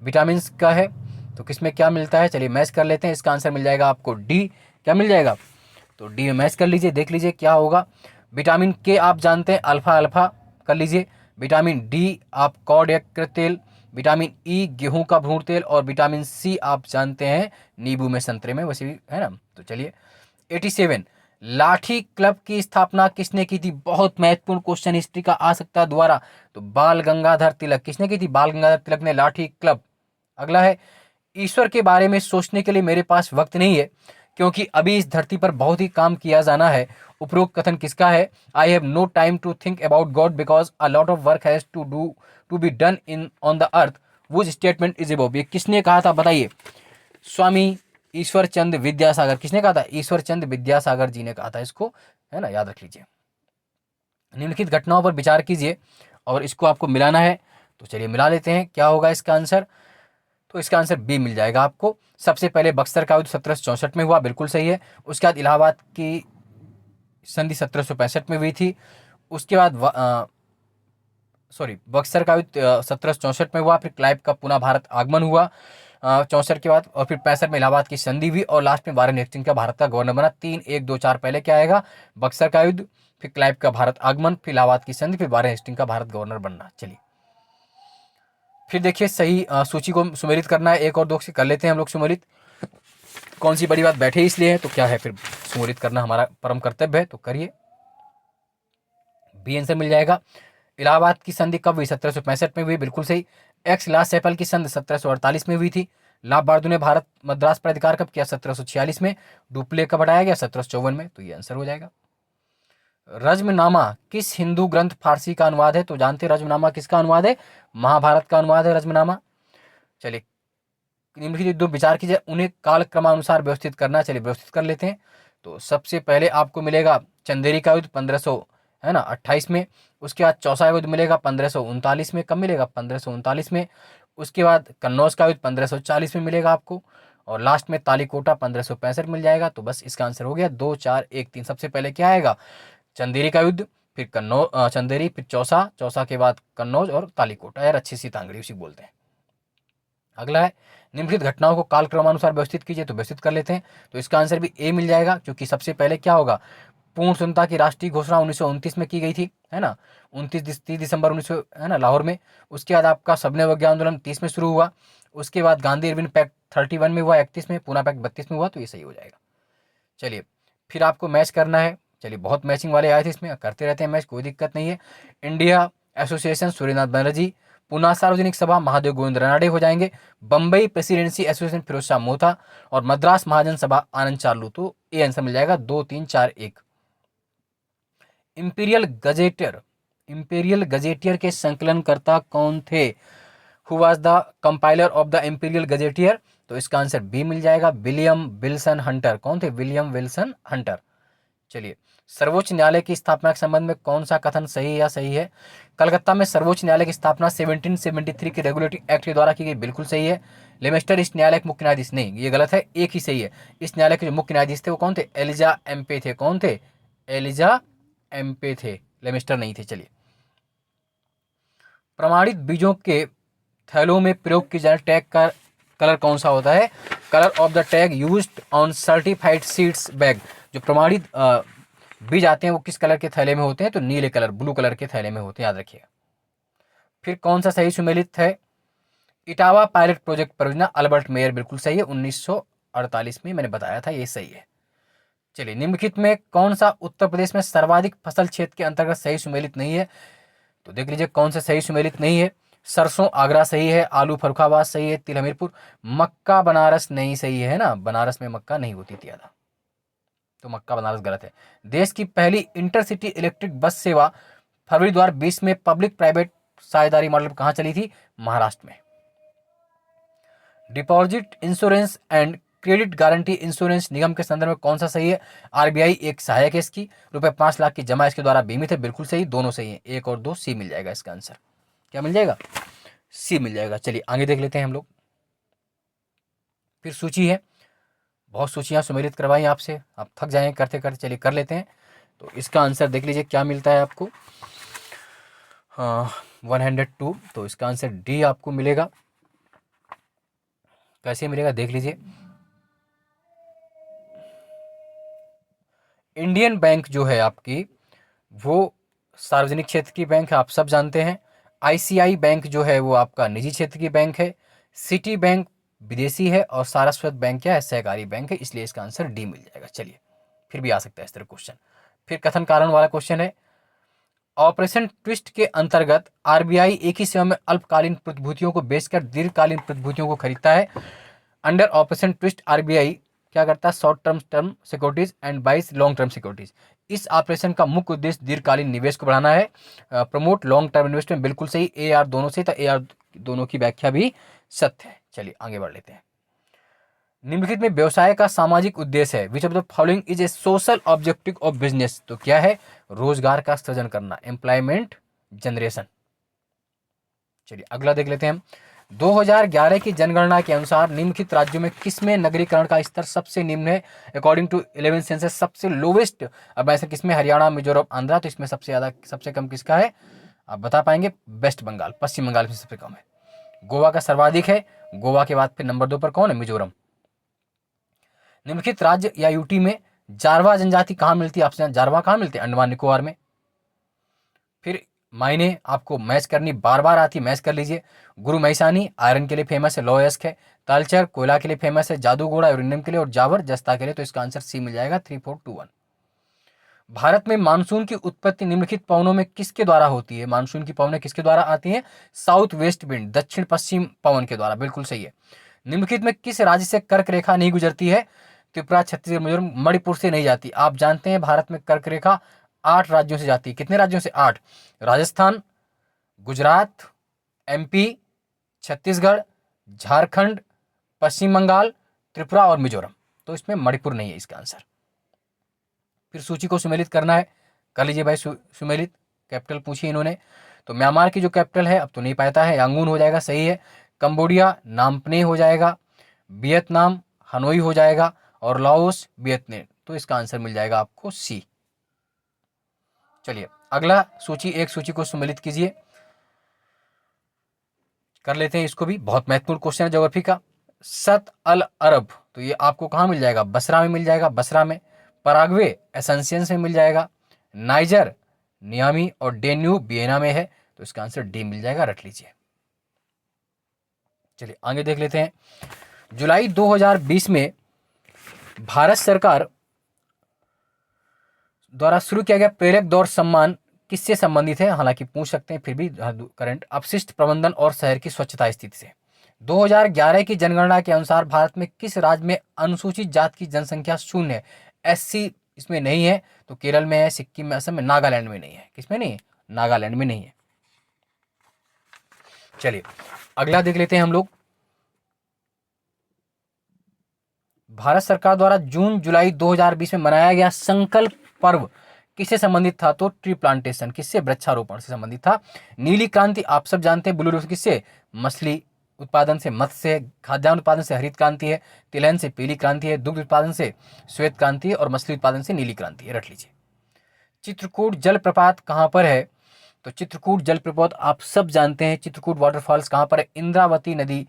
विटामिन का है, तो किसमें क्या मिलता है। चलिए मैच कर लेते हैं। इसका आंसर मिल जाएगा आपको डी। क्या मिल जाएगा, तो डी में मैच कर लीजिए, देख लीजिए क्या होगा। विटामिन के आप जानते हैं, अल्फा अल्फा कर लीजिए। विटामिन डी आप कॉड यकृत तेल। विटामिन ई गेहूं का भ्रूण तेल। और विटामिन सी आप जानते हैं नींबू में, संतरे में, वैसे भी, है ना। तो चलिए 87, लाठी क्लब की स्थापना किसने की थी। बहुत महत्वपूर्ण क्वेश्चन हिस्ट्री का आ सकता है दोबारा। तो बाल गंगाधर तिलक। किसने की थी, बाल गंगाधर तिलक ने लाठी क्लब। अगला है, ईश्वर के बारे में सोचने के लिए मेरे पास वक्त नहीं है, क्योंकि अभी इस धरती पर बहुत ही काम किया जाना है। उपरोक्त कथन किसका है। I have no time to think about God because a lot of work has to be done in on the earth. वो स्टेटमेंट इज अबव। ये किसने कहा था बताइए। स्वामी ईश्वर चंद विद्यासागर। किसने कहा था, ईश्वर चंद विद्यासागर जी ने कहा था इसको, है ना, याद रख लीजिए। निम्नलिखित घटनाओं पर विचार कीजिए और इसको आपको मिलाना है। तो चलिए मिला लेते हैं, क्या होगा इसका आंसर। तो इसका आंसर बी मिल जाएगा आपको। सबसे पहले बक्सर का युद्ध 1764 में हुआ, बिल्कुल सही है। उसके बाद इलाहाबाद की संधि 1765 में हुई थी। उसके बाद बक्सर का युद्ध 1764 में हुआ। फिर क्लाइव का पुनः भारत आगमन हुआ 64 के बाद। और फिर 65 में इलाहाबाद की संधि हुई। और लास्ट में वारेन हेस्टिंग का भारत का गवर्नर बना। 3-1-2-4 पहले क्या आएगा, बक्सर का युद्ध, फिर क्लाइव का भारत आगमन, फिर इलाहाबाद की संधि, फिर वारेन हेस्टिंग का भारत गवर्नर बनना। चलिए फिर देखिए, सही सूची को सुमेलित करना है। 1 और 2 से कर लेते हैं हम लोग सुमेलित। कौन सी बड़ी बात बैठे इसलिए है, तो क्या है, फिर सुमेलित करना हमारा परम कर्तव्य है, तो करिए। बी आंसर मिल जाएगा। इलाहाबाद की संधि कब हुई, 1765 में हुई, बिल्कुल सही। एक्स ला सैफल की संधि 1748 में हुई थी। लाभ बारदू ने भारत मद्रास पर अधिकार कब किया, 1746 में। डुप्ले कब हटाया गया, 1754 में। तो ये आंसर हो जाएगा। रज्मनामा किस हिंदू ग्रंथ फारसी का अनुवाद है। तो जानते हैं रज्मनामा किसका अनुवाद है, महाभारत का अनुवाद है रज्मनामा। चलिए निम्नलिखित दो विचार कीजिए, उन्हें कालक्रमानुसार व्यवस्थित करना। चलिए व्यवस्थित कर लेते हैं। तो सबसे पहले आपको मिलेगा चंदेरी का युद्ध 1500, है ना, 28 में। उसके बाद चौसा युद्ध मिलेगा 1539 में। कब मिलेगा, 1539 में। उसके बाद कन्नौज का युद्ध 1540 में मिलेगा आपको। और लास्ट में तालीकोटा 1565 मिल जाएगा। तो बस इसका आंसर हो गया 2, 4, 1, 3। सबसे पहले क्या आएगा, चंदेरी का युद्ध, फिर चंदेरी, फिर चौसा, चौसा के बाद कन्नौज और तालीकोटा, यार अच्छी सी तांगड़ी उसी बोलते हैं। अगला है, निम्नलिखित घटनाओं को कालक्रमानुसार व्यवस्थित कीजिए। तो व्यवस्थित कर लेते हैं। तो इसका आंसर भी ए मिल जाएगा, क्योंकि सबसे पहले क्या होगा, पूर्ण स्वतंत्रता की राष्ट्रीय घोषणा 1929 में की गई थी, है ना, 30 दिसंबर 1900, है ना, लाहौर में। उसके बाद आपका सबने अवज्ञा आंदोलन 30 में शुरू हुआ। उसके बाद गांधी इरविन पैक्ट 31 में हुआ, 31 में। पूना पैक्ट 32 में हुआ। तो ये सही हो जाएगा। चलिए फिर आपको मैच करना है। चलिए बहुत मैचिंग वाले आए थे इसमें, करते रहते हैं मैच, कोई दिक्कत नहीं है। इंडिया एसोसिएशन सूर्यनाथ बनर्जी, पुणे सार्वजनिक सभा महादेव गोविंद रानडे हो जाएंगे, बम्बई प्रेसिडेंसी एसोसिएशन फिरोज शाह मोहता, और मद्रास महाजन सभा आनंद चार्लू। तो ये आंसर मिल जाएगा 2 3 4 1। इंपीरियल गजेटियर के संकलनकर्ता कौन थे? Who was the compiler of the imperial gazetteer? तो इसका आंसर बी मिल जाएगा, विलियम विल्सन हंटर। कौन थे? William Wilson Hunter. चलिए, सर्वोच्च न्यायालय की स्थापना के संबंध में कौन सा कथन सही या सही है? कलकत्ता में सर्वोच्च न्यायालय की स्थापना 1773 के रेगुलेटिंग एक्ट के द्वारा की गई, बिल्कुल सही है। लेमेस्टर इस न्यायालय के मुख्य न्यायाधीश, नहीं ये गलत है, एक ही सही है। इस न्यायालय के जो मुख्य न्यायाधीश थे वो कौन थे? एलिजा एम्पे थे। कौन थे? एलिजा एम्पे थे, लेमेस्टर नहीं थे। चलिए, प्रमाणित बीजों के थैलों में प्रयोग की जाने टैग का कलर कौन सा होता है? Colour of the tag used on certified seeds bag. जो प्रमाणित बीज आते हैं वो किस कलर के थैले में होते हैं? तो नीले कलर, ब्लू कलर के थैले में होते हैं, याद रखिएगा। फिर कौन सा सही सुमेलित है? इटावा पायलट प्रोजेक्ट परियोजना, अल्बर्ट मेयर, बिल्कुल सही है, 1948 में मैंने बताया था, ये सही है। चलिए, निम्नलिखित में कौन सा उत्तर प्रदेश में सर्वाधिक फसल क्षेत्र के अंतर्गत सही सुमेलित नहीं है? तो देख लीजिए कौन सा सही सुमेलित नहीं है। सरसों आगरा सही है, आलू फर्रुखाबाद सही है, तिल हमीरपुर, मक्का बनारस नहीं सही है ना, बनारस में मक्का नहीं होती थी ज्यादा, तो मक्का बनारस गलत है। देश की पहली इंटरसिटी इलेक्ट्रिक बस सेवा फरवरी 2020 में पब्लिक प्राइवेट साझेदारी मॉडल पर कहां चली थी? महाराष्ट्र में। Deposit insurance and credit guarantee insurance निगम के संदर्भ में कौन सा सही है? आरबीआई एक सहायक है इसकी, रुपए 5 लाख की जमा इसके द्वारा बीमित है, बिल्कुल सही, दोनों सही है, 1 और 2 सी मिल जाएगा इसका आंसर। क्या मिल जाएगा? सी मिल जाएगा। चलिए आगे देख लेते हैं हम लोग। फिर सूची है, बहुत सूचियां सुमेलित करवाई आपसे, आप थक जाएंगे करते करते, चलिए कर लेते हैं। तो इसका आंसर देख लीजिए क्या मिलता है आपको, 102। तो इसका आंसर डी आपको मिलेगा। कैसे मिलेगा देख लीजिए। इंडियन बैंक जो है आपकी, वो सार्वजनिक क्षेत्र की बैंक है, आप सब जानते हैं। आईसीआई बैंक जो है वो आपका निजी क्षेत्र की बैंक है। सिटी बैंक विदेशी है, और सारस्वत बैंक क्या है? सहकारी बैंक है, इसलिए इसका आंसर डी मिल जाएगा। चलिए, फिर भी आ सकता है इस तरह क्वेश्चन। फिर कथन कारण वाला क्वेश्चन है, ऑपरेशन ट्विस्ट के अंतर्गत आरबीआई एक ही समय में अल्पकालीन प्रतिभूतियों को बेचकर दीर्घकालीन प्रतिभूतियों को खरीदता है। अंडर ऑपरेशन ट्विस्ट आरबीआई क्या करता है? शॉर्ट टर्म सिक्योरिटीज एंड बाइस लॉन्ग टर्म सिक्योरिटीज। इस ऑपरेशन का मुख्य उद्देश्य दीर्घकालीन निवेश को बढ़ाना है, प्रमोट लॉन्ग टर्म इन्वेस्टमेंट, बिल्कुल सही, ए आर दोनों से, तो ए आर दोनों की व्याख्या भी सत्य है। चलिए आगे बढ़ लेते हैं। निम्नलिखित में व्यवसाय का सामाजिक उद्देश्य है, which of the following is a social objective of business? तो क्या है? रोजगार का सृजन करना, एम्प्लॉयमेंट जनरेशन। चलिए अगला देख लेते हैं हम। 2011 की जनगणना के अनुसार निम्नलिखित राज्यों में किसमें नगरीकरण का स्तर सबसे निम्न है? अकॉर्डिंग टू 11 सेंसस सबसे लोवेस्ट अर्बनाइजेशन किसमें? हरियाणा, मिजोरम, आंध्रा। तो इसमें सबसे ज्यादा, सबसे कम किसका है? आप बता पाएंगे? वेस्ट बंगाल, पश्चिम बंगाल में सबसे कम है। गोवा का सर्वाधिक है, गोवा के बाद फिर नंबर 2 पर कौन है? मिजोरम। निम्नलिखित राज्य या यूटी में जारवा जनजाति कहाँ मिलती है? आपसे जारवा कहाँ मिलते हैं? अंडमान निकोबार में। फिर मायने आपको मैच करनी बार बार आती है, मैच कर लीजिए। गुरु महिसानी आयरन के लिए फेमस है, लोयस्क है। तालचर कोयला के लिए फेमस है, जादूगोड़ा यूरेनियम के लिए, और जावर जस्ता के लिए। तो इसका आंसर सी मिल जाएगा, 3421। भारत में मानसून की उत्पत्ति निम्नलिखित पवनों में किसके द्वारा होती है? मानसून की पवनें किसके द्वारा आती हैं? साउथ वेस्ट विंड, दक्षिण पश्चिम पवन के द्वारा, बिल्कुल सही है। निम्नलिखित में किस राज्य से कर्क रेखा नहीं गुजरती है? त्रिपुरा, छत्तीसगढ़, मिजोरम, मणिपुर से नहीं जाती। आप जानते हैं भारत में कर्क रेखा 8 राज्यों से जाती है। कितने राज्यों से? 8। राजस्थान, गुजरात, एमपी, छत्तीसगढ़, झारखंड, पश्चिम बंगाल, त्रिपुरा और मिजोरम। तो इसमें मणिपुर नहीं है इसका आंसर। फिर सूची को सुमेलित करना है, कर लीजिए भाई सुमेलित। कैपिटल पूछी इन्होंने, तो म्यांमार की जो कैपिटल है अब तो नहीं पाता है, यांगून हो जाएगा, सही है। कंबोडिया नामपने हो जाएगा, वियतनाम हनोई हो जाएगा, और लाओस वियतनाम। तो इसका आंसर मिल जाएगा आपको सी। चलिए अगला सूची, एक सूची को सुमेलित कीजिए, कर लेते हैं इसको भी, बहुत महत्वपूर्ण क्वेश्चन है ज्योग्राफी का। सत अल अरब, तो ये आपको कहाँ मिल जाएगा? बसरा में मिल जाएगा, बसरा में। पराग्वे एसेंशियंस में मिल जाएगा, नाइजर नियामी, और डेन्यूब वियना में है। तो इसका आंसर डी मिल जाएगा, रट लीजिए। चलिए आगे देख लेते हैं। जुलाई 2020 में भारत सरकार द्वारा शुरू किया गया प्रेरक दौड़ सम्मान किससे संबंधित है, हालांकि पूछ सकते हैं फिर भी करंट। अपशिष्ट प्रबंधन और शहर की स्वच्छता स्थिति से। 2011 की जनगणना के अनुसार भारत में किस राज्य में अनुसूचित जाति की जनसंख्या शून्य है? एससी इसमें नहीं है, तो केरल में है, सिक्किम में, असम में, नागालैंड में नहीं है। किसमें नहीं है? नागालैंड में नहीं है। चलिए अगला देख लेते हैं हम लोग। भारत सरकार द्वारा जून जुलाई 2020 में मनाया गया संकल्प पर्व किससे संबंधित था? तो ट्री प्लांटेशन, किससे? वृक्षारोपण से संबंधित था। नीली क्रांति आप सब जानते हैं, ब्लू रिवॉल्यूशन किससे? मछली उत्पादन से, मत्स्य खाद्यान्न उत्पादन से हरित क्रांति है, तिलहन से पीली क्रांति है, दुग्ध उत्पादन से श्वेत क्रांति है और मछली उत्पादन से नीली क्रांति है। रट लीजिए। चित्रकूट जलप्रपात कहाँ पर है? तो चित्रकूट जलप्रपात आप सब जानते हैं, चित्रकूट वाटरफॉल्स कहाँ पर है? इंद्रावती नदी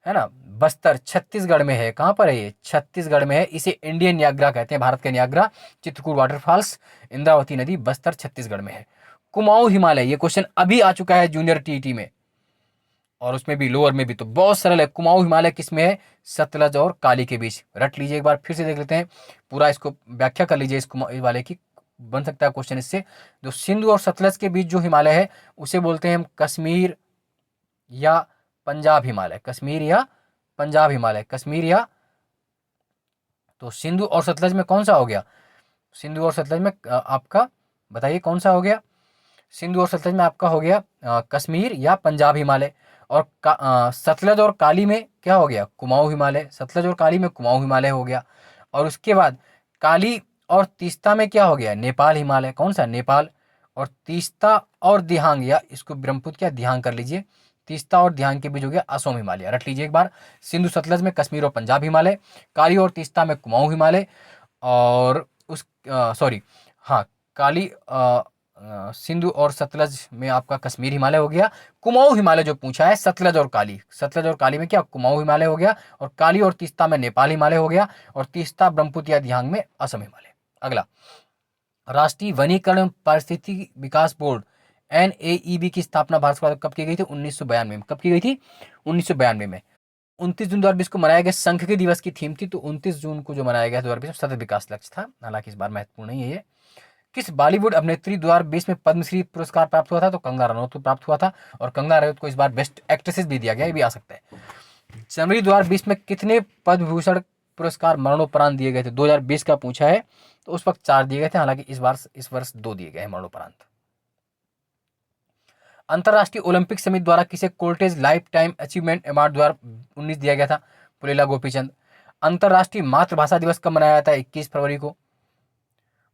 है ना, बस्तर छत्तीसगढ़ में है। कहाँ पर है ये? छत्तीसगढ़ में है। इसे इंडियन नियाग्रा कहते हैं, भारत का नियाग्रा। चित्रकूट वाटरफॉल्स, इंद्रावती नदी, बस्तर छत्तीसगढ़ में है। कुमाऊं हिमालय, ये क्वेश्चन अभी आ चुका है जूनियर टीईटी में, और उसमें भी लोअर में भी, तो बहुत सरल है। कुमाऊं हिमालय किस में है? सतलज और काली के बीच। रट लीजिए, एक बार फिर से देख लेते हैं पूरा, इसको व्याख्या कर लीजिए इस कुमाऊं वाले की, बन सकता है क्वेश्चन इससे। जो सिंधु और सतलज के बीच जो हिमालय है उसे बोलते हैं हम कश्मीर या पंजाब हिमालय। कश्मीर या पंजाब हिमालय, कश्मीर या, तो सिंधु और सतलज में कौन सा हो गया? सिंधु और सतलज में आपका बताइए कौन सा हो गया? सिंधु और सतलज में आपका हो गया कश्मीर या पंजाब हिमालय। और सतलज और काली में क्या हो गया? कुमाऊं हिमालय। सतलज और काली में कुमाऊं हिमालय हो गया। और उसके बाद काली और तीस्ता में क्या हो गया? नेपाल हिमालय। कौन सा? नेपाल। और तीस्ता और दिहांग, या इसको ब्रह्मपुत्र क्या दिहांग कर लीजिए, तीस्ता और दिहांग के बीच हो गया असम हिमालय। रख लीजिए एक बार, सिंधु सतलज में कश्मीर और पंजाब हिमालय, काली और तीस्ता में कुमाऊं हिमालय, और उस सॉरी हाँ, काली सिंधु और सतलज में आपका कश्मीर हिमालय हो गया। कुमाऊं हिमालय जो पूछा है सतलज और काली, सतलज और काली में क्या? कुमाऊं हिमालय हो गया। और काली और तीस्ता में नेपाल हिमालय हो गया। और तीस्ता ब्रह्मपुत्र या दिहांग में असम हिमालय। अगला, राष्ट्रीय वनीकरण एवं पारिस्थितिकी विकास बोर्ड NAEB की स्थापना भारत सरकार कब की गई थी? 1992 में। कब की गई थी? 1992 में। 29 जून 2020 को मनाया गया सांख्यिकी दिवस की थीम थी, तो 29 जून को जो मनाया गया 2020 में सतत विकास लक्ष्य था, हालांकि इस बार महत्वपूर्ण नहीं है ये। किस बॉलीवुड अभिनेत्री 2020 में पद्मश्री पुरस्कार प्राप्त हुआ था? तो कंगना रनौत को प्राप्त हुआ था, और कंगना रनौत को इस बार बेस्ट एक्ट्रेसेस भी दिया गया, ये भी आ सकता है। जनवरी 2020 में कितने पद्म भूषण पुरस्कार मरणोपरांत दिए गए थे? 2020 का पूछा है, तो उस वक्त 4 दिए गए थे, हालांकि इस वर्ष 2 दिए गए हैं मरणोपरांत। अंतर्राष्ट्रीय ओलंपिक समिति द्वारा किसे कोल्टेज लाइफ टाइम अचीवमेंट अवार्ड 2019 दिया गया था? पुलेला गोपीचंद। अंतर्राष्ट्रीय मातृभाषा दिवस कब मनाया जाता है? 21 फरवरी को।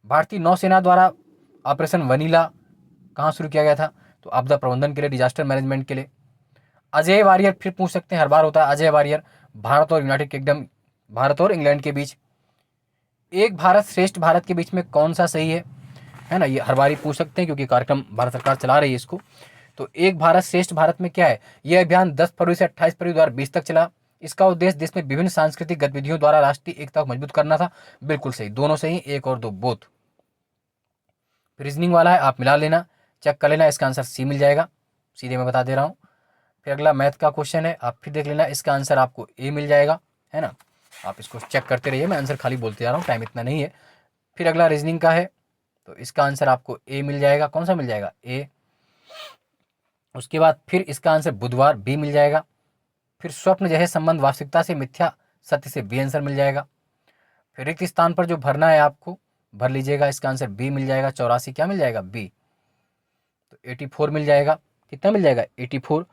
भारतीय नौसेना द्वारा ऑपरेशन वनीला कहाँ शुरू किया गया था? तो आपदा प्रबंधन के लिए, डिजास्टर मैनेजमेंट के लिए। अजय वारियर फिर पूछ सकते हैं, हर बार होता है अजय वारियर। भारत और यूनाइटेड किंगडम, भारत और इंग्लैंड के बीच। एक भारत श्रेष्ठ भारत के बीच में कौन सा सही है ना, ये हर बार ही पूछ सकते हैं क्योंकि कार्यक्रम भारत सरकार चला रही है इसको। तो एक भारत श्रेष्ठ भारत में क्या है? यह अभियान 10 फरवरी से 28 फरवरी 2020 तक चला। इसका उद्देश्य देश में विभिन्न सांस्कृतिक गतिविधियों द्वारा राष्ट्रीय एकता को मजबूत करना था। बिल्कुल सही, दोनों सही, 1 और 2 बोथ। रीजनिंग वाला है, आप मिला लेना, चेक कर लेना, इसका आंसर सी मिल जाएगा, सीधे मैं बता दे रहा हूँ। फिर अगला मैथ का क्वेश्चन है, आप फिर देख लेना, इसका आंसर आपको ए मिल जाएगा, है ना। आप इसको चेक करते रहिए, मैं आंसर खाली बोलते जा रहा हूँ, टाइम इतना नहीं है। फिर अगला रीजनिंग का है, तो इसका आंसर आपको ए मिल जाएगा। कौन सा मिल जाएगा? ए। उसके बाद फिर इसका आंसर बुधवार बी मिल जाएगा। फिर स्वप्न जो है संबंध वास्तविकता से मिथ्या सत्य से बी आंसर मिल जाएगा। फिर रिक्त स्थान पर जो भरना है आपको भर लीजिएगा, इसका आंसर बी मिल जाएगा। 84 क्या मिल जाएगा? बी। तो 84 मिल जाएगा। कितना मिल जाएगा? 84।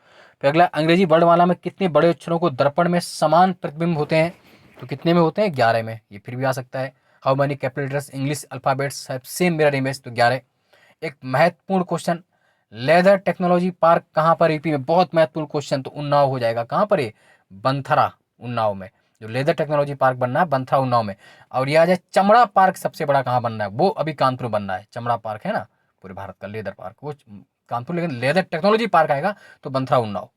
फिर अगला, अंग्रेजी वर्णमाला में कितने बड़े अक्षरों को दर्पण में समान प्रतिबिंब होते हैं? तो कितने में होते हैं? 11 में। ये फिर भी आ सकता है। How many capital letters English alphabets have same mirror image? तो 11। एक महत्वपूर्ण क्वेश्चन, लेदर टेक्नोलॉजी पार्क कहाँ पर? यूपी में। बहुत महत्वपूर्ण क्वेश्चन, तो उन्नाव हो जाएगा। कहाँ पर है? बंथरा, उन्नाव में। जो लेदर टेक्नोलॉजी पार्क बनना है बंथरा उन्नाव में। और यह आ जाए चमड़ा पार्क सबसे बड़ा कहाँ बनना है? वो अभी कानपुर में बनना है। चमड़ा पार्क है ना पूरे भारत का लेदर पार्क, वो कानपुर, लेकिन लेदर टेक्नोलॉजी पार्क आएगा तो बंथरा उन्नाव।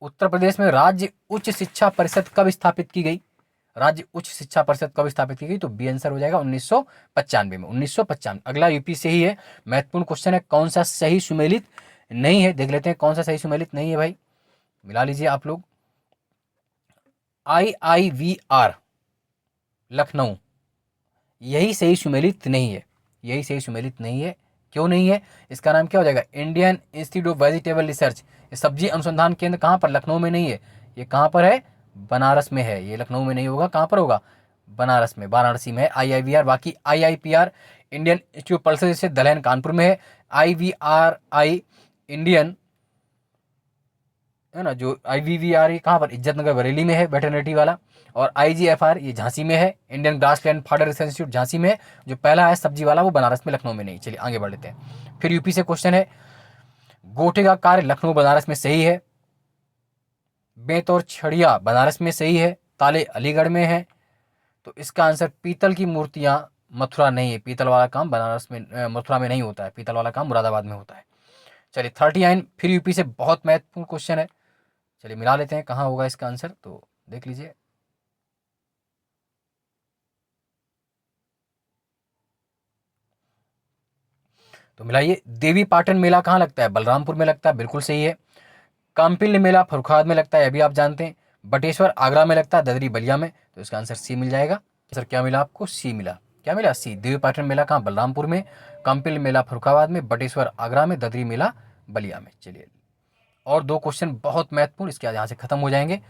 उत्तर प्रदेश में राज्य उच्च शिक्षा परिषद कब स्थापित की गई? राज्य उच्च शिक्षा परिषद कब स्थापित की गई? तो बी आंसर हो जाएगा 1995 में। 1995। अगला यूपी से ही है, महत्वपूर्ण क्वेश्चन है, कौन सा सही सुमेलित नहीं है? देख लेते हैं कौन सा सही सुमेलित नहीं है भाई, मिला लीजिए आप लोग। IIVR लखनऊ, यही सही सुमेलित नहीं है, यही सही सुमेलित नहीं है। क्यों नहीं है? इसका नाम क्या हो जाएगा? Indian institute of vegetable research. ये सब्जी अनुसंधान केंद्र कहाँ पर? लखनऊ में नहीं है। ये कहाँ पर है? बनारस में है। ये लखनऊ में नहीं होगा, कहाँ पर होगा? बनारस में, वाराणसी में है IIVR। बाकी IIPR Indian institute pulse research दलहन कानपुर में है। IVRI इंडियन है ना, जो IVVR कहाँ पर? इज्जतनगर बरेली में है, वेटरनिटी वाला। और IGFR ये झांसी में है, Indian grassland fodder research institute Jhansi में है। जो पहला है सब्जी वाला वो बनारस में, लखनऊ में नहीं। चलिए आगे बढ़ लेते हैं। फिर यूपी से क्वेश्चन है, गोटे का कार्य लखनऊ बनारस में सही है। बेंत और छड़िया बनारस में सही है। ताले अलीगढ़ में है। तो इसका आंसर पीतल की मूर्तियां मथुरा नहीं है। पीतल वाला काम बनारस में मथुरा में नहीं होता है। पीतल वाला काम मुरादाबाद में होता है। चलिए 39 फिर यूपी से बहुत महत्वपूर्ण क्वेश्चन है। चलिए मिला लेते हैं कहाँ होगा इसका आंसर, तो देख लीजिए। तो मिलाइए, देवी पाटन मेला कहाँ लगता है? बलरामपुर में लगता है, बिल्कुल सही है। काम्पिल्य मेला फर्रुखाबाद में लगता है, अभी आप जानते हैं। बटेश्वर आगरा में लगता है, ददरी बलिया में। तो इसका आंसर सी मिल जाएगा। सर क्या मिला आपको? सी मिला। क्या मिला? सी। देवी पाटन मेला कहाँ? बलरामपुर में। काम्पिल्य मेला फर्रुखाबाद में, बटेश्वर आगरा में, ददरी मेला बलिया में। चलिए और दो क्वेश्चन बहुत महत्वपूर्ण, इसके बाद यहाँ से खत्म हो जाएंगे।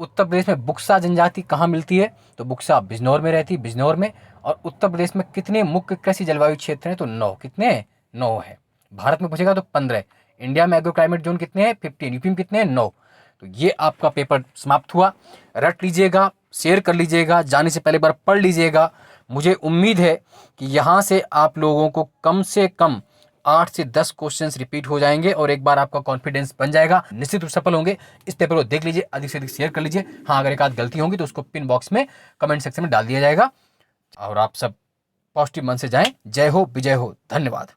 उत्तर प्रदेश में बुक्सा जनजाति कहाँ मिलती है? तो बुक्सा बिजनौर में रहती है, बिजनौर में। और उत्तर प्रदेश में कितने मुख्य कृषि जलवायु क्षेत्र हैं? तो 9। कितने हैं? 9 है। भारत में पूछेगा तो 15। इंडिया में एग्रो क्लाइमेट जोन कितने हैं? 15। यूपी में कितने हैं? 9। तो ये आपका पेपर समाप्त हुआ। रट लीजिएगा, शेयर कर लीजिएगा, जाने से पहले बार पढ़ लीजिएगा। मुझे उम्मीद है कि यहाँ से आप लोगों को कम से कम 8 से 10 क्वेश्चंस रिपीट हो जाएंगे और एक बार आपका कॉन्फिडेंस बन जाएगा। निश्चित रूप से सफल होंगे। इस पेपर को देख लीजिए, अधिक से अधिक शेयर कर लीजिए। हाँ, अगर एक आध गलती होंगी तो उसको पिन बॉक्स में कमेंट सेक्शन में डाल दिया जाएगा। और आप सब पॉजिटिव मन से जाएं। जय हो, विजय हो। धन्यवाद।